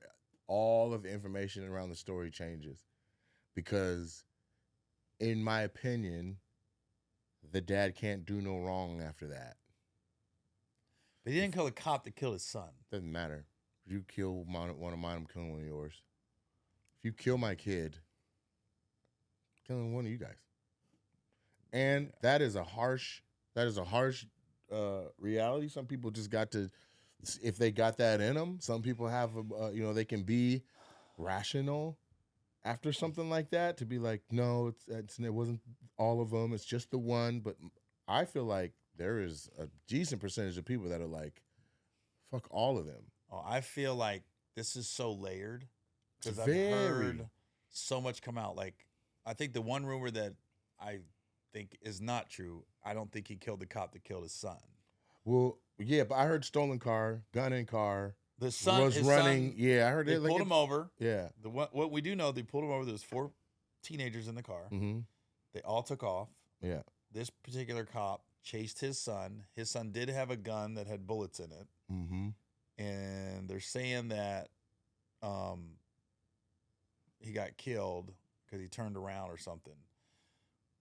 all of the information around the story changes, because in my opinion, the dad can't do no wrong after that. But he didn't kill the cop that killed his son. Doesn't matter. If you kill one of mine, I'm killing one of yours. If you kill my kid, I'm killing one of you guys. And that is a harsh reality. Some people just got to, if they got that in them. Some people have, they can be rational after something like that, to be like, no, it wasn't all of them. It's just the one. But I feel like there is a decent percentage of people that are like, fuck all of them. Oh, I feel like this is so layered because I've Very. heard so much come out. Like, I think the one rumor that I think is not true, I don't think he killed the cop that killed his son. Well, yeah, but I heard stolen car, gun in car. The son was his running. Son, Yeah, I heard they it. pulled him over. Yeah. What we do know, they pulled him over. There was 4 teenagers in the car. Mm-hmm. They all took off. Yeah. This particular cop chased his son. His son did have a gun that had bullets in it. Mm-hmm. And they're saying that he got killed because he turned around or something.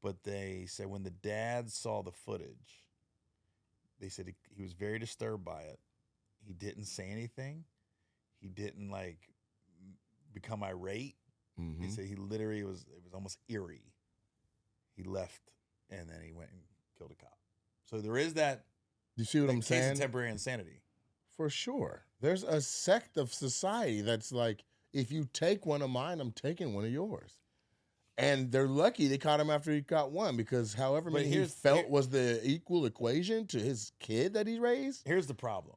But they said when the dad saw the footage, they said he was very disturbed by it. He didn't say anything. He didn't become irate. Mm-hmm. He said it was almost eerie. He left and then he went and killed a cop. So there is that. You see what I'm case saying? of temporary insanity. For sure. There's a sect of society that's like, if you take one of mine, I'm taking one of yours. And they're lucky they caught him after he got one, because however many he felt was the equal equation to his kid that he raised. Here's the problem.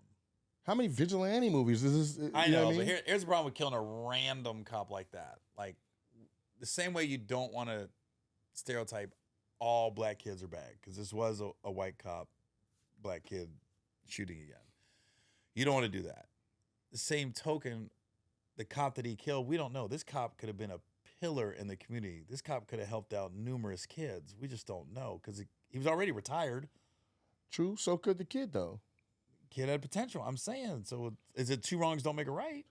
How many vigilante movies is this? I know, what I mean? but here's the problem with killing a random cop like that. Like, the same way you don't want to stereotype all black kids are bad, because this was a white cop, black kid shooting again. You don't want to do that. The same token, the cop that he killed, we don't know. This cop could have been a pillar in the community. This cop could have helped out numerous kids. We just don't know, because he was already retired. True. So could the kid, though. Kid had potential. I'm saying. So is it 2 wrongs don't make a right?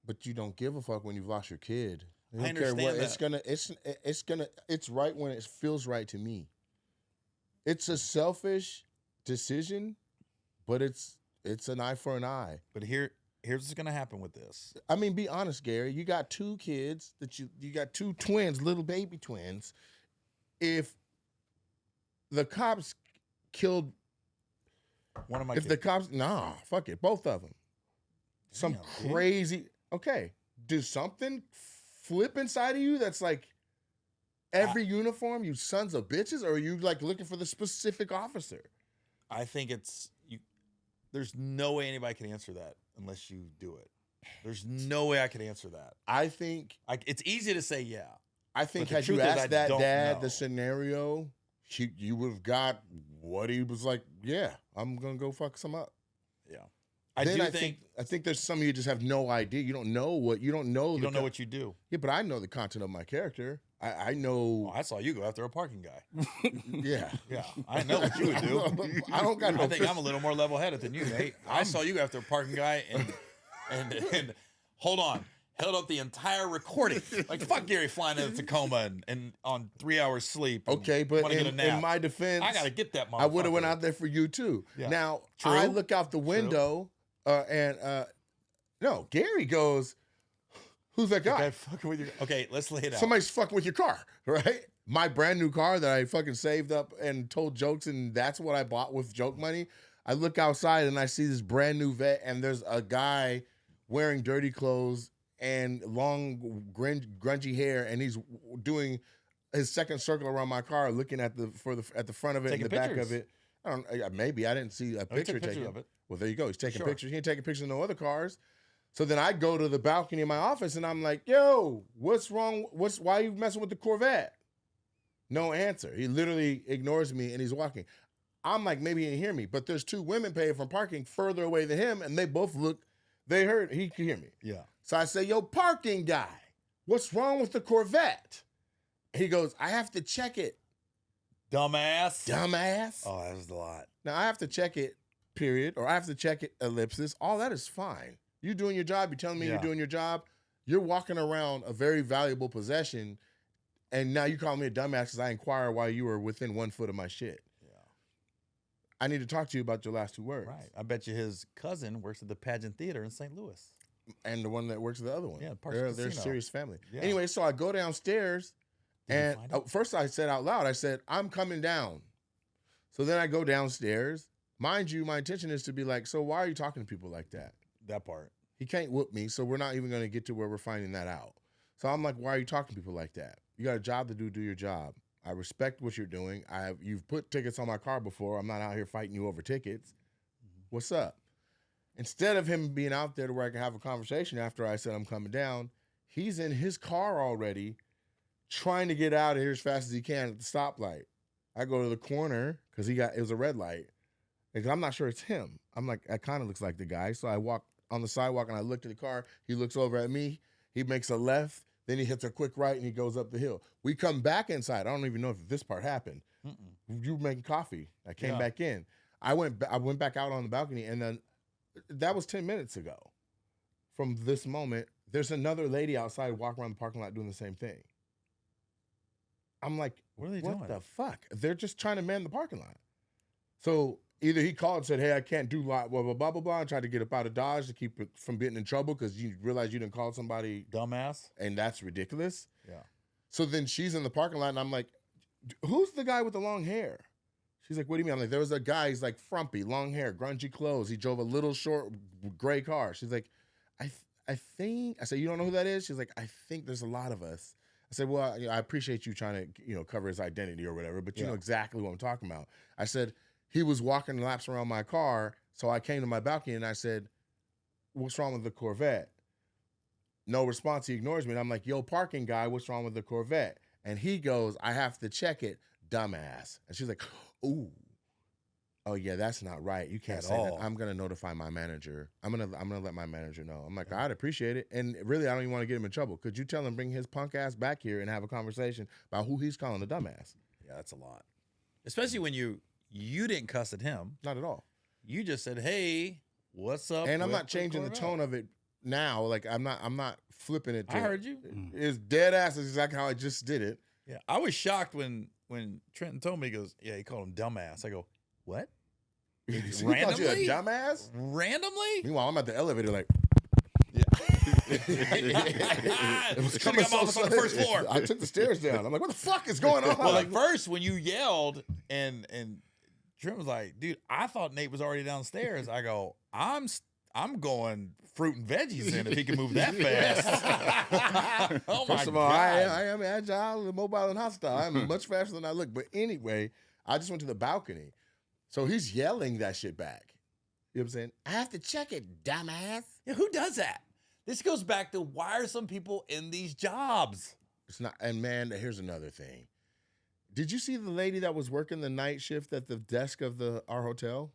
But you don't give a fuck when you've lost your kid. I don't understand care what. that. It's right when it feels right to me. It's a selfish decision, but it's an eye for an eye. But here's what's gonna happen with this. I mean, be honest, Gary. You got 2 kids that you got 2 twins, little baby twins. If the cops killed, One of my if kids. the cops, fuck it, both of them. Some Damn, crazy. Okay, do something flip inside of you that's like every uniform, you sons of bitches, or are you like looking for the specific officer? I think it's you. There's no way anybody can answer that unless you do it. There's no way I can answer that. I think It's easy to say yeah. I think But the had you truth is, I asked that don't dad know. the scenario, you would have got what he was like. Yeah, I'm gonna go fuck some up. Yeah. I do think there's some of you just have no idea. You don't know what you don't know. you don't know what you do. Yeah, but I know the content of my character. I know. Oh, I saw you go after a parking guy. Yeah. Yeah, I know what you would do. I don't got no. I think I'm a little more level-headed than you, Nate. I saw you go after a parking guy and hold on, held up the entire recording. Like fuck Gary flying into Tacoma and on 3 hours sleep. and Okay, but wanna get a nap. in my defense, I gotta get that. I would have went motherfucker. out there for you too. Yeah. Now True. I look out the window and no, Gary goes, "Who's that guy? Okay, fucking with your. Okay, let's lay it out. Somebody's fucking with your car, right? My brand new car that I fucking saved up and told jokes, and that's what I bought with joke money. I look outside and I see this brand new vet, and there's a guy wearing dirty clothes and long grungy hair, and he's doing his second circle around my car, looking at the front of it Taking and the back pictures. of it. I don't. Maybe I didn't see a Oh, he took picture pictures taken of it. Well, there you go. He's taking Sure. pictures. He ain't taking pictures of no other cars. So then I go to the balcony in my office and I'm like, "Yo, what's wrong? Why are you messing with the Corvette?" No answer. He literally ignores me and he's walking. I'm like, maybe he didn't hear me, but there's 2 women paying for parking further away than him, and they both look. They heard. He could hear me. Yeah. So I say, "Yo, parking guy, what's wrong with the Corvette?" He goes, "I have to check it, Dumbass. dumbass." Oh, that was a lot. Now I have to check it, period, or I have to check it, ellipsis. All that is fine. You doing your job. You telling me Yeah. you're doing your job. You're walking around a very valuable possession, and now you call me a dumbass because I inquire why you were within 1 foot of my shit. Yeah. I need to talk to you about your last 2 words. Right. I bet you his cousin works at the Pageant Theater in St. Louis. And the one that works at the other one. Yeah, Parks they're a Casino. serious family. Yeah. Anyway, so I go downstairs, Did you and find it? first I said out loud, I said, "I'm coming down." So then I go downstairs. Mind you, my intention is to be like, "So why are you talking to people like that?" That part. He can't whoop me, so we're not even going to get to where we're finding that out. So I'm like, "Why are you talking to people like that? You got a job to do. Do your job. I respect what you're doing. You've put tickets on my car before. I'm not out here fighting you over tickets. What's up?" Instead of him being out there to where I can have a conversation after I said I'm coming down, he's in his car already, trying to get out of here as fast as he can at the stoplight. I go to the corner because it was a red light. Because I'm not sure it's him. I'm like, that kind of looks like the guy. So I walk on the sidewalk and I look to the car. He looks over at me. He makes a left. Then he hits a quick right and he goes up the hill. We come back inside. I don't even know if this part happened. Mm-mm. You were making coffee. I came Yeah. back in. I went back out on the balcony, and then that was 10 minutes ago. From this moment, there's another lady outside walking around the parking lot doing the same thing. I'm like, What are they what doing? the fuck? They're just trying to man the parking lot. So either he called and said, "Hey, I can't do blah, blah, blah, blah, blah, blah," and tried to get up out of Dodge to keep it from getting in trouble because you realize you didn't call somebody, Dumbass. and that's ridiculous. Yeah. So then she's in the parking lot, and I'm like, "Who's the guy with the long hair?" She's like, "What do you mean?" I'm like, "There was a guy, he's like frumpy, long hair, grungy clothes. He drove a little short gray car." She's like, I think, I said, "You don't know who that is?" She's like, "I think there's a lot of us." I said, "Well, I appreciate you trying to, cover his identity or whatever, but you Yeah. know exactly what I'm talking about." I said, "He was walking laps around my car, so I came to my balcony and I said, 'What's wrong with the Corvette?' No response. He ignores me. And I'm like, 'Yo, parking guy, what's wrong with the Corvette?' And he goes, 'I have to check it, dumbass.'" And she's like, "Ooh. Oh yeah, that's not right. You can't At say all. that. I'm gonna notify my manager. I'm gonna let my manager know." I'm like, "I'd appreciate it." And really, I don't even want to get him in trouble. Could you tell him bring his punk ass back here and have a conversation about who he's calling a dumbass? Yeah, that's a lot. Especially when you didn't cuss at him. Not at all. You just said, "Hey, what's up?" And I'm with not changing the Corvette?" tone of it now. Like I'm not flipping it. I heard you. It's dead ass. Is exactly how I just did it. Yeah, I was shocked when Trenton told me. He goes, "Yeah, he called him dumbass." I go, "What? He called you a Randomly? dumbass. Randomly?" Meanwhile, I'm at the elevator like. It was coming so off on the first floor. I took the stairs down. I'm like, what the fuck is going on? Well, at first when you yelled and Trent was like, "Dude, I thought Nate was already downstairs." I go, "I'm going fruit and veggies in if he can move that fast." Oh my First of all, God. I am agile, mobile, and hostile. I'm much faster than I look. But anyway, I just went to the balcony. So he's yelling that shit back. You know what I'm saying? I have to check it, dumbass. Yeah, who does that? This goes back to why are some people in these jobs? It's not. And man, here's another thing. Did you see the lady that was working the night shift at the desk of our hotel?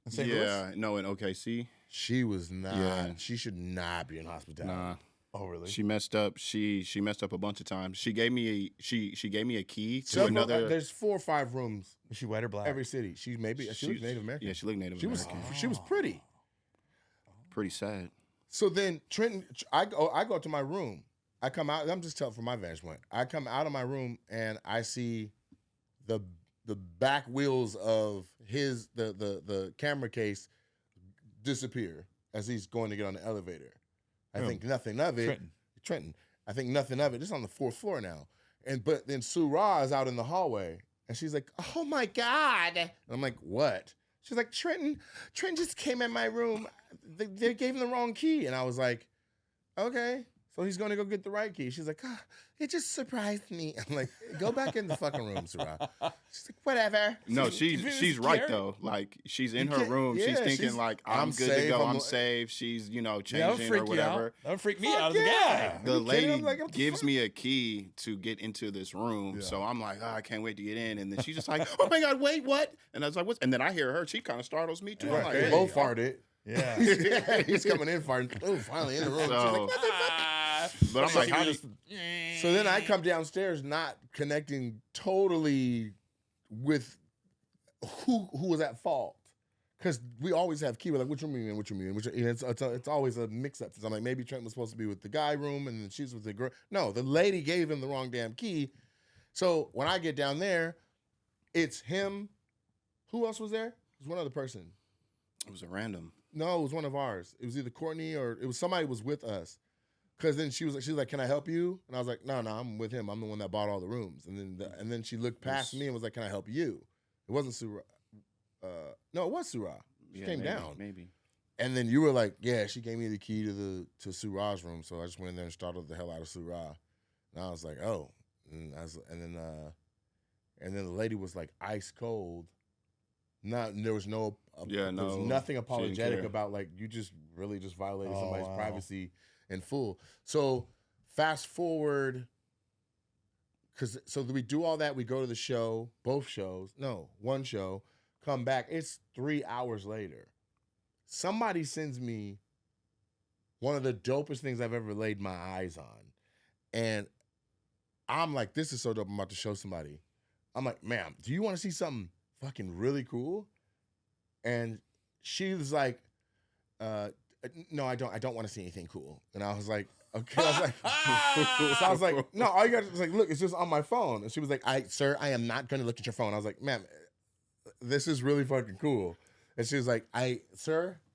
In St. Louis? Yeah, no, in OKC. She was not. Yeah. She should not be in hospitality. Nah, Oh, really? she messed up. She messed up a bunch of times. She gave me a key to Several, another. there's 4 or 5 rooms. Was she white or black? Every city. She was Native American. Yeah, she looked Native She was American. she was pretty. Pretty sad. So then Trenton, I go to my room. I come out. I'm just telling from my vantage point. I come out of my room and I see the back wheels of the camera case disappear as he's going to get on the elevator. I think nothing of it. Trenton. I think nothing of it. It's on the 4th floor now. But then Sue Ra is out in the hallway and she's like, "Oh my God." And I'm like, "What?" She's like, Trenton just came in my room. They gave him the wrong key. And I was like, okay. So he's going to go get the right key. She's like, "Oh, it just surprised me." I'm like, "Go back in the fucking room, Sarah." She's like, "Whatever." No, she's right though. Like she's in her room. She's thinking like I'm good to go. I'm safe. She's changing or whatever. That would freak me Fuck out as a yeah. guy. The Are you kidding? lady I'm like, what the gives fuck? me a key to get into this room. Yeah. So I'm like, I can't wait to get in. And then she's just like, "Oh my God, wait, what?" And I was like, "What?" And then I hear her. She kind of startles me too. I'm Right. like, They hey. both farted. Yeah. He's coming in farting. Oh, finally in the room. She's So- like, "What the fuck?" But I'm like, how do So then I come downstairs not connecting totally with who was at fault. Because we always have key. We're like, which room are you in? Which room are you in? It's always a mix-up. So I'm like, maybe Trent was supposed to be with the guy room and then she's with the girl. No, the lady gave him the wrong damn key. So when I get down there, it's him. Who else was there? It was one other person. It was a random. No, it was one of ours. It was either Courtney or it was somebody who was with us. Because then she was like, "Can I help you?" And I was like, "No, I'm with him. I'm the one that bought all the rooms." And then she looked past me and was like, "Can I help you?" It wasn't Surah. No, it was Surah. She came maybe, down. Maybe. And then you were like, "Yeah, she gave me the key to Surah's room." So I just went in there and startled the hell out of Surah. And I was like, "Oh," and then the lady was like ice cold. There was no, there was nothing apologetic care. about like you just really just violated Oh, somebody's wow. privacy in full. So fast forward, so we do all that. We go to the show, both shows. No, one show. Come back. It's 3 hours later. Somebody sends me one of the dopest things I've ever laid my eyes on, and I'm like, "This is so dope. I'm about to show somebody." I'm like, "Ma'am, do you want to see something fucking really cool?" And she was like, "No, I don't want to see anything cool." And I was like, "Okay." I was like, "No, all you got to like, look, it's just on my phone." And she was like, "Sir, I am not going to look at your phone." I was like, "Ma'am, this is really fucking cool." And she was like,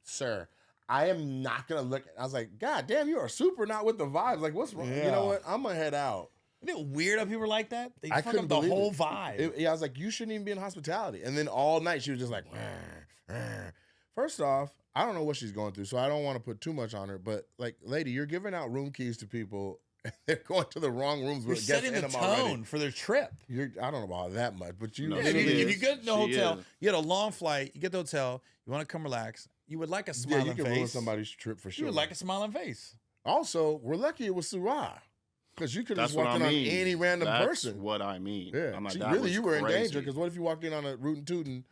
Sir, I am not going to look." I was like, "God damn, you are super not with the vibes. Like, what's wrong?" You Yeah. know what? I'm going to head out. Isn't it weird how people are like that? They I fuck couldn't up the believe whole it. vibe. I was like, "You shouldn't even be in hospitality." And then all night she was just like, First off, I don't know what she's going through, so I don't want to put too much on her. But like, lady, you're giving out room keys to people. And they're going to the wrong rooms. You're with guests setting in the them already. tone for their trip. I don't know about that much, but you. No, Yeah, she if is. you get in the She hotel, is. you had a long flight, you get to the hotel, you want to come relax, you would like a Yeah, smiling you can face. ruin somebody's trip for You sure. would like a smiling face. Also, we're lucky it was Surah, because you could have That's just what walked I in mean. on any random That's person. what I mean. Yeah, I'm like, See, that really, was you were in crazy. danger because what if you walked in on a rootin' tootin'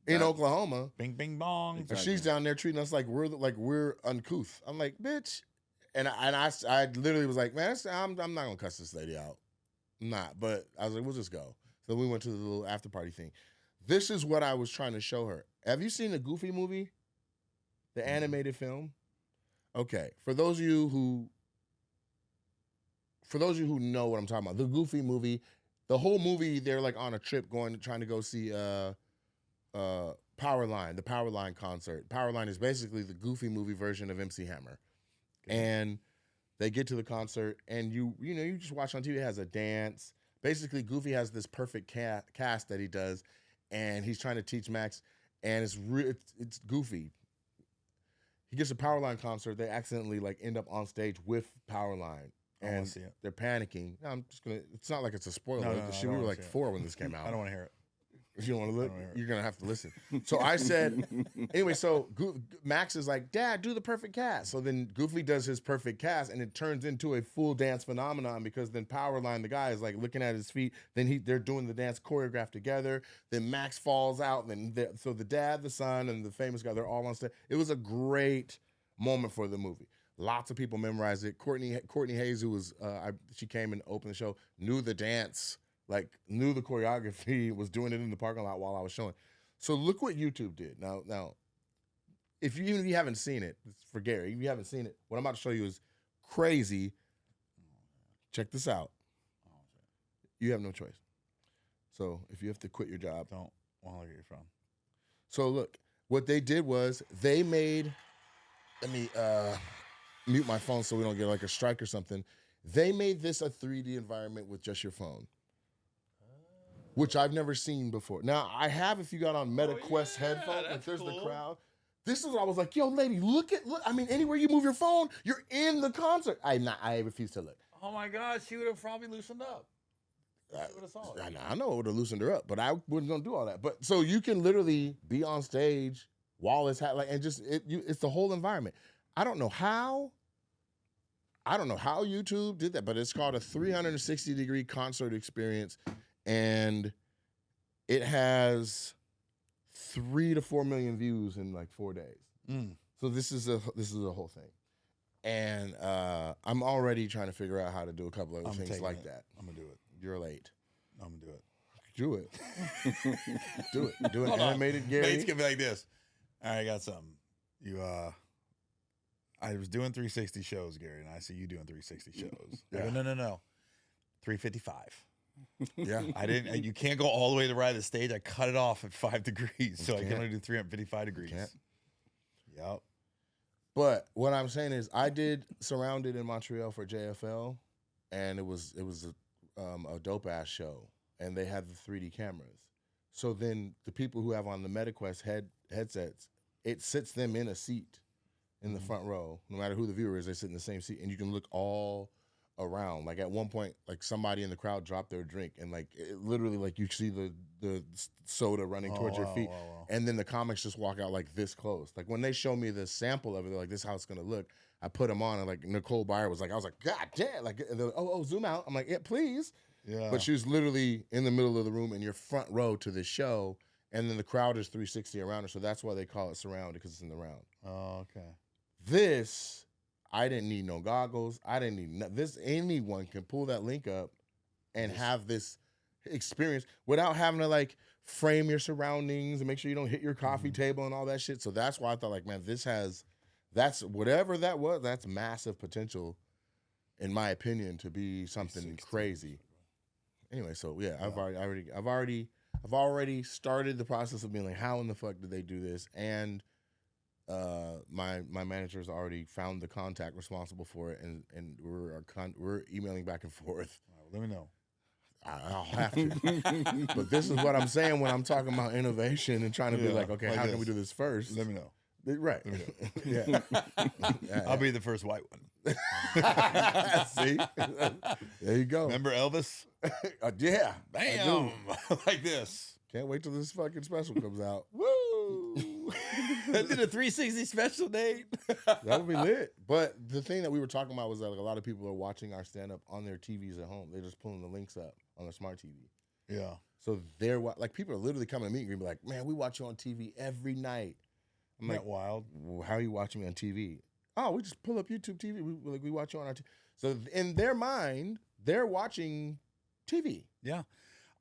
in That- Oklahoma Bing, bing, bong. and she's down there treating us like we're uncouth? I'm like, bitch, and I literally was like, man, I'm not gonna cuss this lady out, I'm not. But I was like, we'll just go. So we went to the little after party thing. This is what I was trying to show her. Have you seen the Goofy movie, the animated film? Okay, for those of you who know what I'm talking about, the Goofy movie, the whole movie, they're like on a trip trying to go see Powerline, the Powerline concert. Powerline is basically the Goofy movie version of MC Hammer. Okay. And they get to the concert, and you just watch on TV. It has a dance. Basically, Goofy has this perfect cast that he does, and he's trying to teach Max, and it's Goofy. He gets a Powerline concert. They accidentally like end up on stage with Powerline, and see it. they're panicking. No, I'm just gonna. It's not like it's a spoiler. No, We were like 4 when this came out. I don't want to hear it. If you don't want to look, I don't hear it. you're gonna have to listen. So I said, anyway. So Max is like, "Dad, do the perfect cast." So then Goofy does his perfect cast, and it turns into a full dance phenomenon because then Powerline, the guy, is like looking at his feet. Then they're doing the dance choreographed together. Then Max falls out. So the dad, the son, and the famous guy, they're all on stage. It was a great moment for the movie. Lots of people memorized it. Courtney Hayes, who was she came and opened the show, knew the dance. Like, knew the choreography, was doing it in the parking lot while I was showing. So look what YouTube did. Now, even if you haven't seen it, it's for Gary, if you haven't seen it, what I'm about to show you is crazy. Check this out. You have no choice. So if you have to quit your job. Don't want to look at your phone. So look, what they did was they made, let me mute my phone so we don't get like a strike or something. They made this a 3D environment with just your phone. Which I've never seen before. Now, I have if you got on MetaQuest headphones, like there's the crowd. This is what I was like, yo, lady, look. I mean, anywhere you move your phone, you're in the concert. I refuse to look. Oh my God, she would have probably loosened up. She would have saw it. I know it would have loosened her up, but I wasn't gonna do all that. But so you can literally be on stage while it's and just it's the whole environment. I don't know how YouTube did that, but it's called a 360-degree concert experience. And it has 3 to 4 million views in like 4 days. So this is a whole thing, and I'm already trying to figure out how to do a couple of things like that. I'm gonna do it. You're late. I'm gonna do it. Do it. Do it. Do it. Hold Animated, on. Gary. Nate's gonna be like this. All right, I got something. I was doing 360 shows, Gary, and I see you doing 360 shows. Yeah. No. 355. Yeah. I didn't. You can't go all the way to the right of the stage. I cut it off at 5 degrees, so I can only do 355 degrees. Yep. But what I'm saying is, I did Surrounded in Montreal for JFL, and it was a dope ass show, and they had the 3D cameras. So then the people who have on the MetaQuest headsets, it sits them in a seat in the front row. No matter who the viewer is, they sit in the same seat, and you can look all around. Like at one point, like somebody in the crowd dropped their drink, and like literally, like you see the soda running towards your feet, and then the comics just walk out like this close. Like when they show me the sample of it, they're like, "This is how it's gonna look." I put them on, and like Nicole Byer was like, I was like, "God damn!" Like, they're like, oh, zoom out. I'm like, "Yeah, please." Yeah. But she was literally in the middle of the room in your front row to this show, and then the crowd is 360 around her, so that's why they call it Surrounded, because it's in the round. Oh, okay. This, I didn't need no goggles. I didn't need this. Anyone can pull that link up and have this experience without having to like frame your surroundings and make sure you don't hit your coffee table and all that shit. So that's why I thought like, man, that's whatever that was, that's massive potential, in my opinion, to be something crazy. Anyway, so yeah, I've already started the process of being like, how in the fuck did they do this? And my manager's already found the contact responsible for it, and we're emailing back and forth. All right, well, let me know. I'll have to. But this is what I'm saying when I'm talking about innovation and trying to be like, okay, like how this. can we do this first? Let me know. Right. Let me know. Yeah. I'll be the first white one. See? There you go. Remember Elvis? Yeah. Bam! Like this. Can't wait till this fucking special comes out. Woo! I did a 360 special, Nate. That would be lit. But the thing that we were talking about was that like, a lot of people are watching our stand-up on their TVs at home. They're just pulling the links up on their smart TV. Yeah. So they're like, people are literally coming to me and be like, man, we watch you on TV every night. I'm Isn't like, that wild? well, how are you watching me on TV? Oh, we just pull up YouTube TV. We watch you on our TV. So in their mind, they're watching TV. Yeah.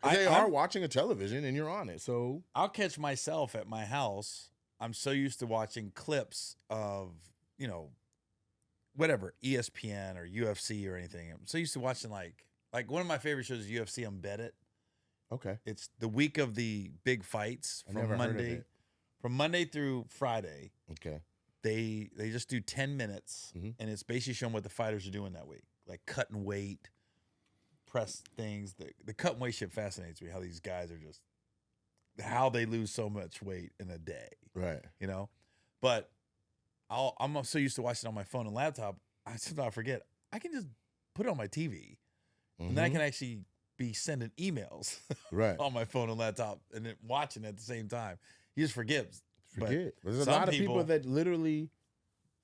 They are watching a television and you're on it. So I'll catch myself at my house. I'm so used to watching clips of, whatever, ESPN or UFC or anything. I'm so used to watching like one of my favorite shows is UFC Unbedded. Okay. It's the week of the big fights I never heard of Monday, it. from Monday through Friday. Okay. They just do 10 minutes, Mhm. and it's basically showing what the fighters are doing that week, like cutting weight, press things. The cutting weight shit fascinates me. How these guys are just how they lose so much weight in a day, Right. you know. But I'm so used to watching it on my phone and laptop, I sometimes forget I can just put it on my TV, and then I Mhm. can actually be sending emails Right. on my phone and laptop and then watching at the same time. You just forget. Forget. There's a some lot of people people- that literally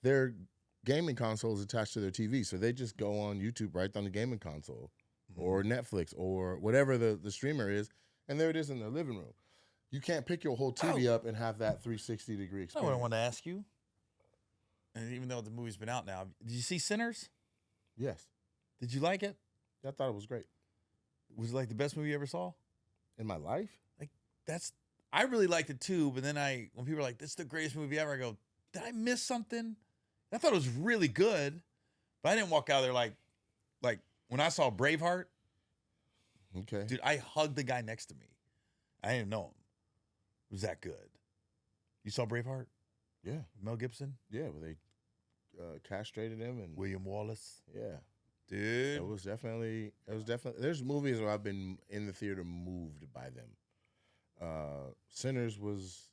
their gaming console is attached to their TV, so they just go on YouTube right on the gaming console or Netflix or whatever the streamer is, and there it is in their living room. You can't pick your whole TV up and have that 360-degree That's not what I experience. want to ask you. And even though the movie's been out now, did you see Sinners? Yes. Did you like it? I thought it was great. Was it like the best movie you ever saw? In my life? I really liked it too, but then when people are like, "This is the greatest movie ever," I go, "Did I miss something?" I thought it was really good, but I didn't walk out there like when I saw Braveheart, Okay. dude. I hugged the guy next to me. I didn't know him. It was that good. You saw Braveheart? Yeah. Mel Gibson, Yeah, but they castrated him and William Wallace, yeah. dude. It was definitely there's movies where I've been in the theater moved by them. Sinners was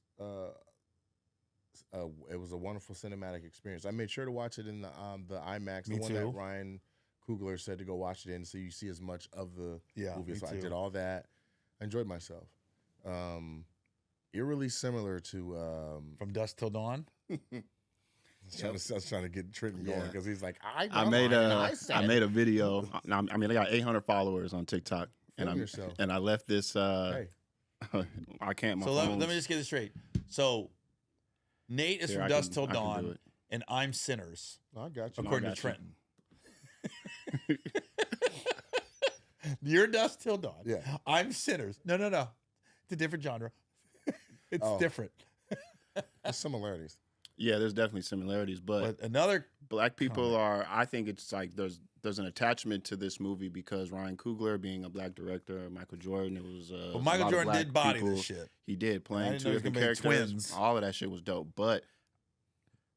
it was a wonderful cinematic experience. I made sure to watch it in the IMAX, Me the one too. that Ryan Coogler said to go watch it in, so you see as much of the movie. me So I too. did all that. I enjoyed myself. Eerily similar to From Dusk Till Dawn. I was trying to get Trenton going Yeah. because he's like, I made a video. I mean, I got 800 followers on TikTok, Film yourself. and I left this. Hey, I can't. My So let phone's- me just get this straight. So Nate is Here, from I Dusk can- Till I can do Dawn, it. and I'm Sinners, I got you. according to got you. Trenton. You're Dusk Till Dawn. Yeah. I'm Sinners. No. It's a different genre. It's Oh. different. There's similarities. Yeah, there's definitely similarities, but But another black people are. I think it's like there's an attachment to this movie because Ryan Coogler being a black director, Michael Jordan. It was. well, Michael Jordan did body this shit. He did I playing didn't two know he was different gonna make characters. twins. All of that shit was dope. But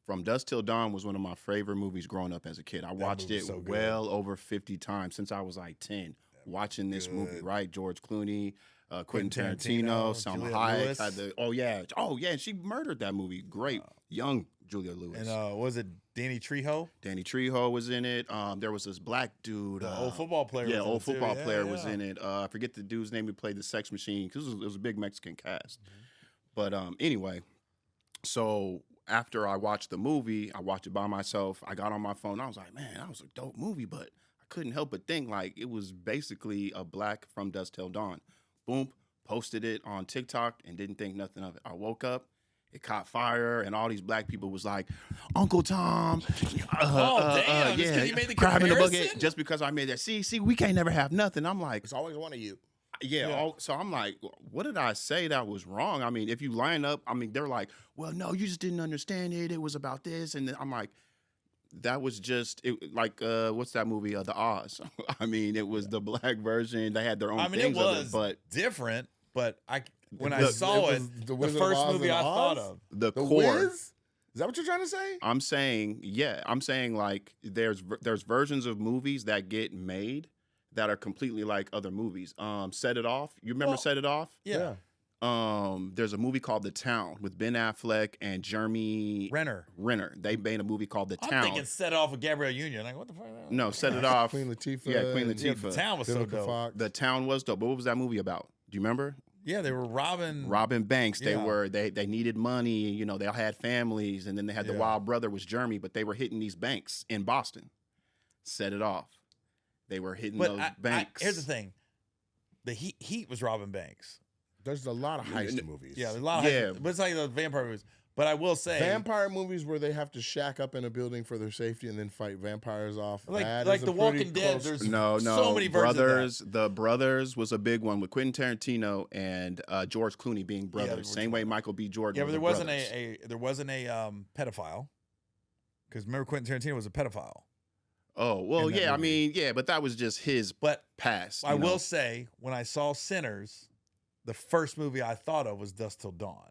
From Dusk Till Dawn was one of my favorite movies growing up as a kid. I watched movie's it so good. well over 50 times since I was like 10. Watching this movie, good. right? George Clooney, Quentin Tarantino, Tarantino, Salma Juliette Hayek Lewis. had the. Oh yeah, and she murdered that movie. Great, young Julia Lewis. And what was it Danny Trejo? Danny Trejo was in it. There was this black dude. The old football player. Yeah, was in old it, too. football Yeah, player was yeah. in it. I forget the dude's name who played the Sex Machine because it was a big Mexican cast. Mm-hmm. But anyway, so after I watched the movie, I watched it by myself. I got on my phone. I was like, man, that was a dope movie, but I couldn't help but think like it was basically a black From Dusk Till Dawn. Boom, posted it on TikTok and didn't think nothing of it. I woke up. It caught fire, and all these black people was like, Uncle Tom. Oh, damn, just 'cause you made the crab in the bucket. comparison? Just because I made that. See, we can't never have nothing. I'm like, It's always one of you. Yeah. so I'm like, what did I say that was wrong? I mean, if you line up, I mean, they're like, well, no, you just didn't understand it. It was about this. And then I'm like, that was just what's that movie? The Oz. I mean, it was the black version. They had their own I mean, it things of was it, but different. But when I Look, saw it it, was The the Wizard of first Oz movie and I thought Oz? of. the The core. Wiz? Is that what you're trying to say? I'm saying like there's versions of movies that get made that are completely like other movies. Set It Off. You remember Well, Set It Off? Yeah. There's a movie called The Town with Ben Affleck and Jeremy Renner. They made a movie called The I'm Town. thinking Set It Off with Gabrielle Union. Like, what the fuck? No, Set It Off. Queen Latifah. Yeah, Queen and Yeah, Latifah. the Town was so Vivica dope. Fox. The Town was dope. But what was that movie about? Do you remember? Yeah, they were robbing. Robin Banks. Yeah. They needed money. You know, they all had families, and then they had the Yeah. wild brother was Jeremy, but they were hitting these banks in Boston. Set It Off. They were hitting But those banks. here's the thing: the Heat was Robin Banks. There's a lot of heist movies. Yeah, there's a lot of Yeah. but it's like the vampire movies. But I will say, Vampire movies where they have to shack up in a building for their safety and then fight vampires off. like That like is a The pretty Walking Dead. close- There's No, so many versions brothers. of The Brothers was a big one with Quentin Tarantino and George Clooney being they brothers. were Same way Michael B. Jordan. that. Yeah, but were there the wasn't brothers. there wasn't a pedophile. Because remember, Quentin Tarantino was a pedophile. Oh, well, in that yeah, I movie. mean, yeah, but that was just his But past. I you know? will say, when I saw Sinners, the first movie I thought of was Dusk Till Dawn.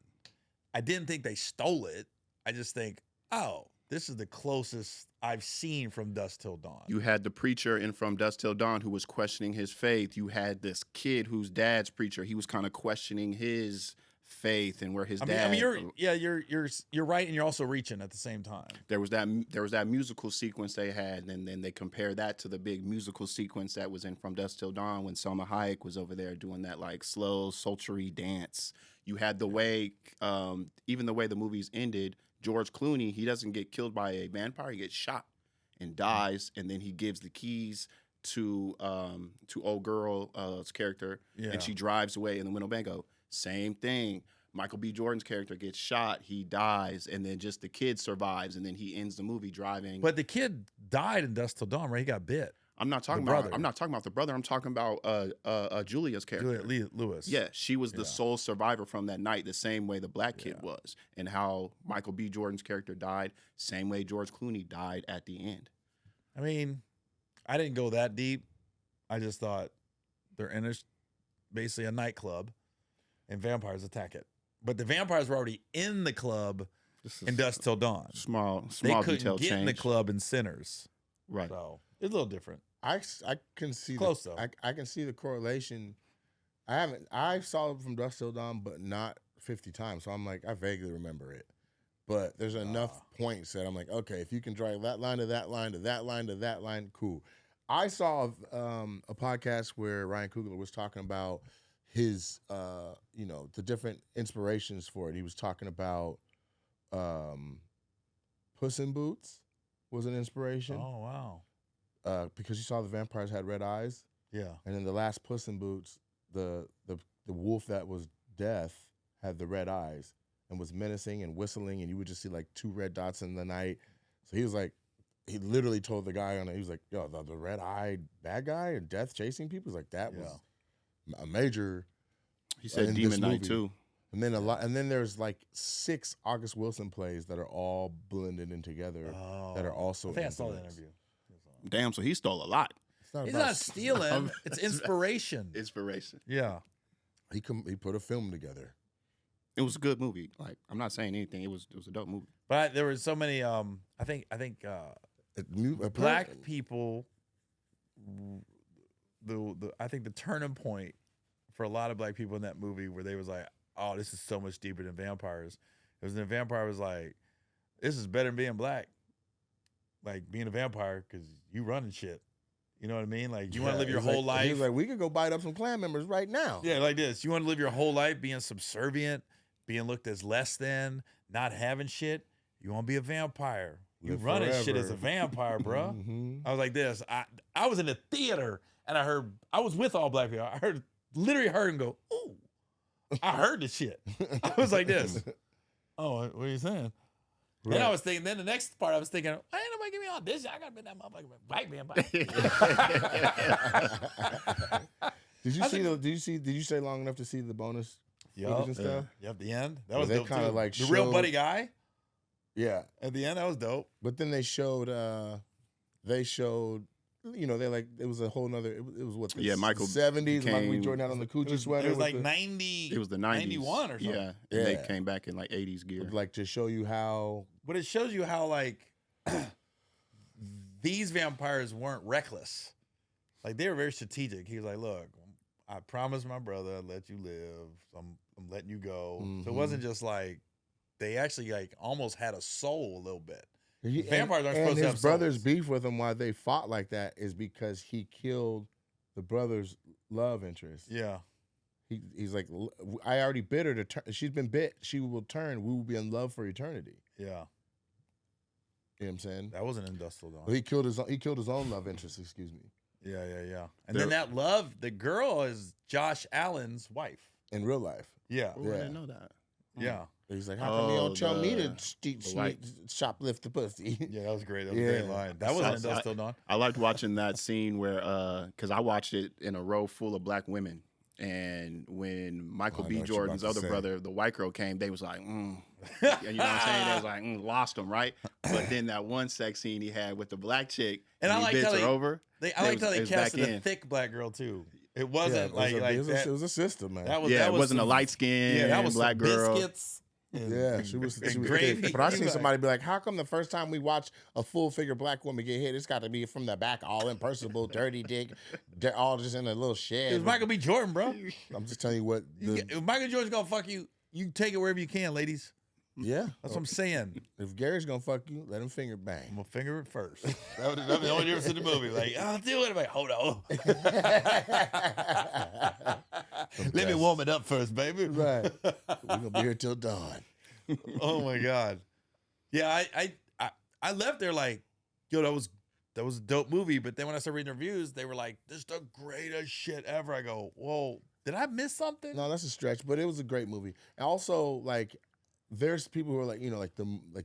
I didn't think they stole it. I just think, oh, this is the closest I've seen from Dusk Till Dawn. You had the preacher in From Dusk Till Dawn who was questioning his faith. You had this kid whose dad's preacher. He was kind of questioning his faith and where his dad. I mean, you're right, and you're also reaching at the same time. There was that musical sequence they had, and then they compared that to the big musical sequence that was in From Dusk Till Dawn when Selma Hayek was over there doing that like slow, sultry dance. You had the way, even the way the movies ended. George Clooney, he doesn't get killed by a vampire; he gets shot and dies, and then he gives the keys to old girl's character, and she drives away. And then Winnebago, same thing. Michael B. Jordan's character gets shot, he dies, and then just the kid survives, and then he ends the movie driving. But the kid died in Dusk Till Dawn, right? He got bit. I'm not talking about the brother. I'm talking about Julia's character. Julia Lewis. Yeah, she was the sole survivor from that night, the same way the black kid was, and how Michael B. Jordan's character died, same way George Clooney died at the end. I mean, I didn't go that deep. I just thought they're in basically a nightclub, and vampires attack it. But the vampires were already in the club in Dusk Till Dawn. Small They detail couldn't get change. in the club in Sinners. Right. So it's a little different. I can see Close though. I can see the correlation. I saw it from Dusk Till Dawn, but not 50 times. So I'm like, I vaguely remember it. But there's enough points that I'm like, okay, if you can drive that line to that line to that line to that line, cool. I saw a podcast where Ryan Coogler was talking about his, the different inspirations for it. He was talking about Puss in Boots was an inspiration. Oh wow. Because you saw the vampires had red eyes. Yeah. And in the last Puss in Boots, the wolf that was Death had the red eyes and was menacing and whistling, and you would just see like two red dots in the night. So he was like, he literally told the guy on it, he was like, yo, the red-eyed bad guy and Death chasing people. He's like, that was a major. He said Demon Knight too. And then and then there's like 6 August Wilson plays that are all blended in together that are also. I think I saw the interview. Damn, so he stole a lot. He's not stealing. It's inspiration. Inspiration. Yeah. He put a film together. It was a good movie. Like, I'm not saying anything. It was a dope movie. But there were so many. I think black people. I think the turning point for a lot of black people in that movie where they was like, oh, this is so much deeper than vampires. It was when the vampire was like, this is better than being black. Like being a vampire because you running shit. You know what I mean? Like you want to live your whole life. He's like, we could go bite up some clan members right now. Yeah, like this. You want to live your whole life being subservient, being looked as less than, not having shit. You want to be a vampire. You running shit as a vampire, bro. I was like this. I was in the theater and I was with all black people. I literally heard him go, ooh. I heard the shit. I was like this. Oh, what are you saying? Right. Then I was thinking. Then the next part, I was thinking, why ain't nobody give me all this? I gotta be that motherfucker black man. Did you stay long enough to see the bonus footage and stuff? Yep, the end. That was they dope kind of too. like the real buddy guy. Yeah, at the end that was dope. But then they showed, it was a whole nother. It was what? Michael 70s. Michael B. Jordan out on the coochie sweater. It was like 90. It was the 90s. 91 or something. Yeah, and they came back in like 80s gear. Like to show you how. But it shows you how like these vampires weren't reckless. Like they were very strategic. He was like, "Look, I promised my brother I'd let you live. So I'm letting you go." So it wasn't just like they actually like almost had a soul a little bit. Vampires aren't supposed to have his brother's souls. beef with him why they fought like that is because he killed the brother's love interest. Yeah. He's like, I already bid her to turn. She's been bit. She will turn. We will be in love for eternity. Yeah. You know what I'm saying? That wasn't industrial dawn. Well, he killed his own love interest, excuse me. Yeah. And then that the girl is Josh Allen's wife. In real life. Yeah. Oh, I didn't know that. Yeah. He's like, how come you don't tell me to shoplift the pussy? Yeah, that was great. That was a great line. That wasn't industrial dawn. I liked watching that scene where, because I watched it in a row full of black women. And when Michael I B. know what you're Jordan's about to other say. brother, the white girl, came, they was like, And you know what I'm saying? They was like, lost him, right? But then that one sex scene he had with the black chick, And I he like bits how her they- over. I liked how they was back casted a in. thick black girl too. It Yeah, wasn't like it that. was a system, man. That was Yeah, that it was wasn't a some- light skinned Yeah, that was black some girl. biscuits. And, Yeah, she was gravy. thick. But I You seen like- somebody be like, "How come the first time we watch a full figure black woman get hit, it's got to be from the back, all impersonable, dirty dick, all just in a little shed?" It was Michael B. Jordan, bro. I'm just telling you what. If Michael Jordan's gonna fuck you, you take it wherever you can, ladies. Yeah, That's what I'm saying. if Gary's gonna fuck you, let him finger I'm bang. gonna finger it first. That was the only difference in the movie. Like, I'll do it. I'm like, hold on. Let me warm it up first, baby. Right, we're gonna be here till dawn. Oh my god. Yeah, I left there like, yo, that was a dope movie. But then when I started reading reviews, they were like, this is the greatest shit ever. I go, whoa, did I miss something? No, that's a stretch, but it was a great movie. And also, like, there's people who are like, like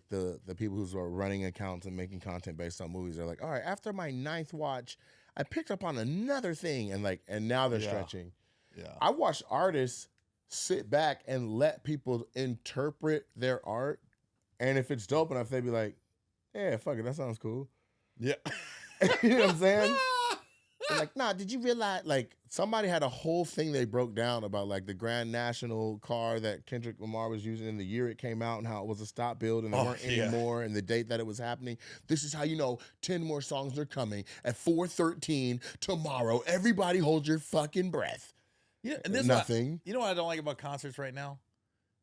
the people who are running accounts and making content based on movies. They're like, all right, after my 9th watch, I picked up on another thing, and now they're Yeah. stretching. Yeah. I watched artists sit back and let people interpret their art, and if it's dope enough, they'd be like, yeah, fuck it, that sounds cool. Yeah. You know what I'm saying? They're like, nah, did you realize, like, somebody had a whole thing they broke down about, like, the Grand National car that Kendrick Lamar was using in the year it came out and how it was a stop build and there weren't any more and the date that it was happening. This is how you know 10 more songs are coming at 4:13 tomorrow. Everybody hold your fucking breath. Yeah, and this Nothing. You know what I don't like about concerts right now?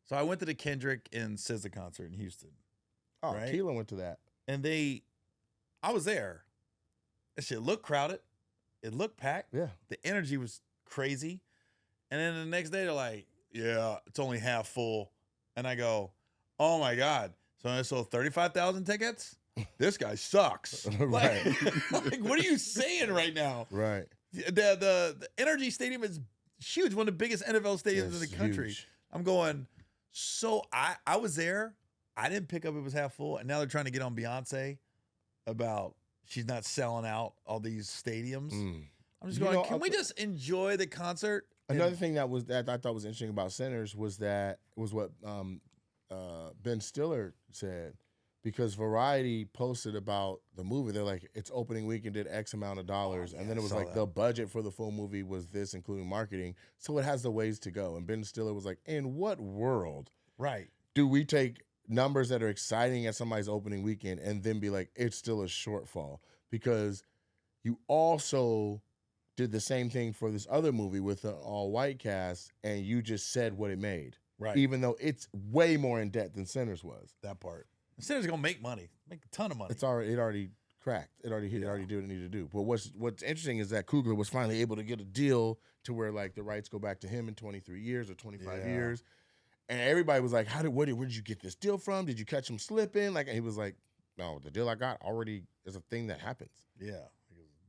So I went to the Kendrick and SZA concert in Houston, Oh, right? Keelan went to that. and I was there. That shit looked crowded. It looked packed. Yeah. The energy was crazy. And then the next day they're like, yeah, it's only half full. And I go, oh my God. So I sold 35,000 tickets? This guy sucks. Right. Like, what are you saying right now? Right. The Energy Stadium is huge, one of the biggest NFL stadiums in the It's country. huge. I'm going, so I was there. I didn't pick up it was half full. And now they're trying to get on Beyonce about she's not selling out all these stadiums. I'm just You going, know, can we just enjoy the concert? Another thing that I thought was interesting about Sinners was what Ben Stiller said, because Variety posted about the movie. They're like, its opening weekend did X amount of dollars, and then it was like the budget for the full movie was this, including marketing. So it has the ways to go. And Ben Stiller was like, in what world Right. do we take numbers that are exciting at somebody's opening weekend and then be like, it's still a shortfall? Because you also did the same thing for this other movie with an all-white cast, and you just said what it made. Right. Even though it's way more in depth than Sinners was. That part. Sinners going to make money, make a ton of money. It already cracked. It already did what it needed to do. But what's interesting is that Coogler was finally able to get a deal to where, like, the rights go back to him in 23 years or 25 years. And everybody was like, where did you get this deal from? Did you catch him slipping? Like, and he was like, no, the deal I got already is a thing that happens. Yeah.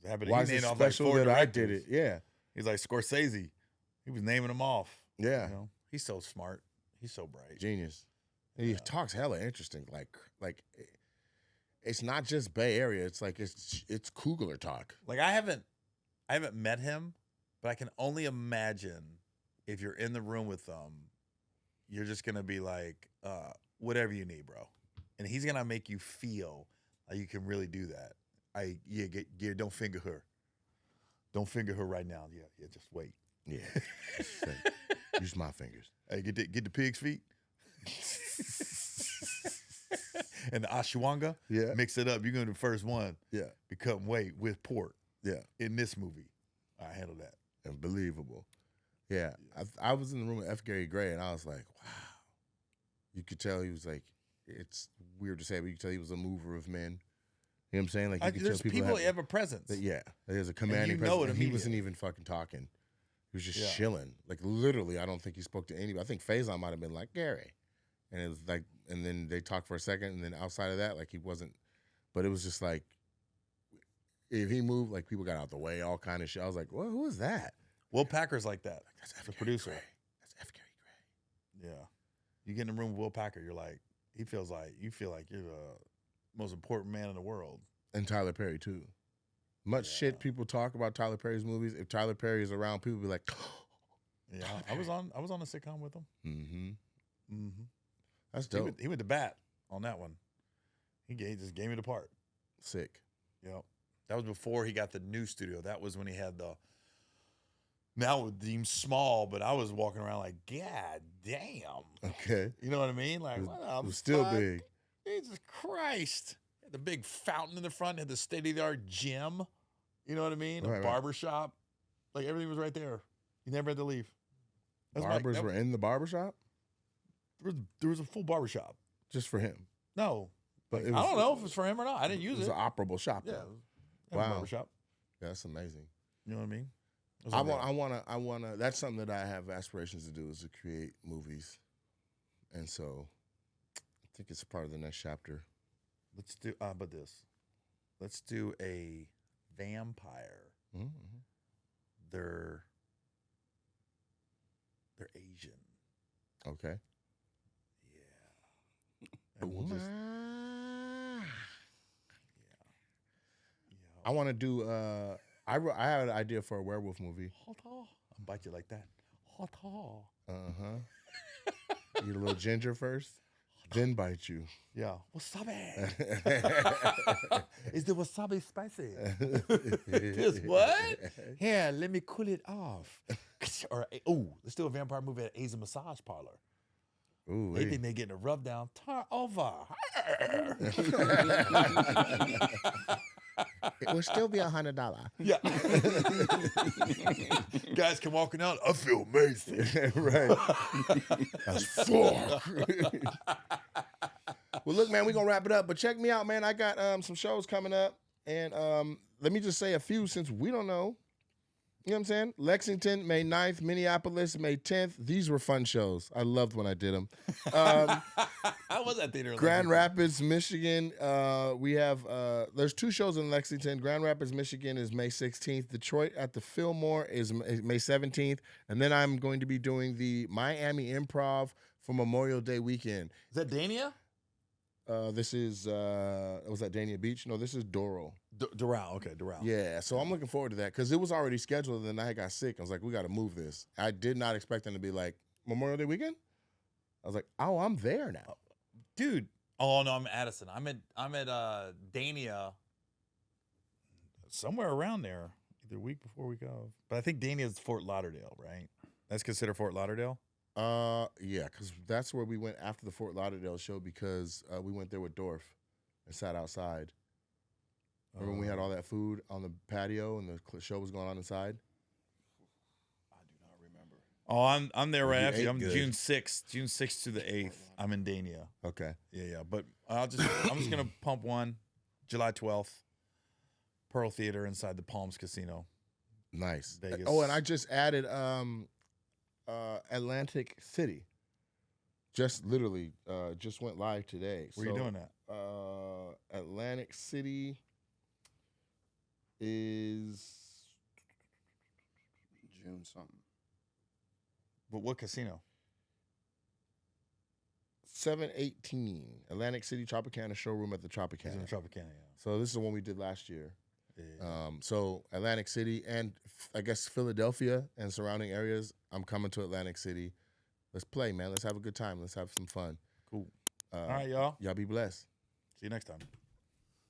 It happened. Why He is it named off special like 4 that I directors. did it? Yeah. He's like Scorsese. He was naming them off. Yeah. You know? He's so smart. He's so bright. Genius. He talks hella interesting. Like it's not just Bay Area. It's like it's Coogler talk. Like I haven't met him, but I can only imagine if you're in the room with them, you're just gonna be like, whatever you need, bro. And he's gonna make you feel like you can really do that. Don't finger her. Don't finger her right now. Yeah, just wait. Yeah. Use my fingers. Hey, get the pig's feet. And the ashwanga. Yeah. Mix it up. You're gonna do the first one. Yeah. Become weight with pork. Yeah. In this movie. I handle that. Unbelievable. Yeah. I was in the room with F. Gary Gray, and I was like, wow. You could tell he was like, it's weird to say, but you could tell he was a mover of men. You know what I'm saying? Like, you could There's tell people that have a presence. yeah. There's a commanding you know presence. it And he wasn't immediately. even fucking talking. He was just Yeah. chilling. Like, literally, I don't think he spoke to anybody. I think Faison might have been like, Gary. And it was like, and then they talked for a second, and then outside of that, like, he wasn't, but it was just like, if he moved, like, people got out the way, all kind of shit. I was like, well, who is that? Will Packer's like that. That's The producer. Gray. That's F. Gary Gray. Yeah. You get in the room with Will Packer, you feel like you're the most important man in the world. And Tyler Perry, too. Much shit people talk about Tyler Perry's movies. If Tyler Perry is around, people be like, Yeah, I was on a sitcom with him. Mm-hmm. That's He dope. went to bat on that one. He just gave me the part. Sick. Yep. That was before he got the new studio. That was when he had the. Now it would deem small, but I was walking around like, God damn. Okay. You know what I mean? Like, It what was the still fuck? big. Jesus Christ. Had the big fountain in the front, had the state-of-the-art gym. You know what I mean? Right, A right. barber shop. Like, everything was right there. You never had to leave. That was Barbers were in the barbershop there was a full barber shop. just for him. No. But I don't know if it's for him or not. I didn't It use was it. an operable shop. Yeah. Though. Wow. Wow. Barber shop. Yeah, that's amazing. You know what I mean? It was I unreal. want to. That's something that I have aspirations to do is to create movies, and so I think it's a part of the next chapter. Let's do but this. Let's do a vampire. Mm-hmm. They're Asian. Okay. Yeah. And we'll just I want to do. I had an idea for a werewolf movie. I'll bite you like that. Uh huh. Eat a little ginger first, then bite you. Yeah. Wasabi. Is the wasabi spicy? This what? Here, let me cool it off. Or let's do a vampire movie at Asian massage parlor. Ooh, They think they're getting a rub down. Turn over. It will still be $100. Yeah. Guys come walking out. I feel amazing. Right. That's fuck. Well, look, man, we're gonna wrap it up. But check me out, man. I got some shows coming up. And let me just say a few since we don't know. You know what I'm saying? Lexington, May 9th, Minneapolis, May 10th. These were fun shows. I loved when I did them. How was that theater? Grand Rapids, Michigan. We have there's 2 shows in Lexington. Grand Rapids, Michigan is May 16th. Detroit at the Fillmore is May 17th. And then I'm going to be doing the Miami Improv for Memorial Day weekend. Is that Dania? This is was that Dania Beach? No, this is Doral. Doral. Okay, Doral. Yeah, so I'm looking forward to that because it was already scheduled and then I got sick. I was like, we got to move this. I did not expect them to be like Memorial Day weekend. I was like, oh, I'm there now. Dude. Oh no, I'm at Addison. I'm at Dania. Somewhere around there. Either week before we go. But I think Dania is Fort Lauderdale, right? That's considered Fort Lauderdale? Yeah, because that's where we went after the Fort Lauderdale show because we went there with Dorf and sat outside. Remember when we had all that food on the patio and the show was going on inside? I do not remember. Oh, I'm there right You after. ate I'm good. June 6th to the 8th. I'm in Dania. Okay. Yeah. But I'm just gonna pump one, July 12th, Pearl Theater inside the Palms Casino. Nice. Vegas. Oh, and I just added Atlantic City. Just literally just went live today. Where are you doing that? Atlantic City is June something. But what casino? 718 Atlantic City Tropicana showroom at the It's in Tropicana. Tropicana, yeah. So this is the one we did last year. Yeah. So Atlantic City and I guess Philadelphia and surrounding areas. I'm coming to Atlantic City. Let's play, man. Let's have a good time. Let's have some fun. Cool. All right, y'all. Y'all be blessed. See you next time.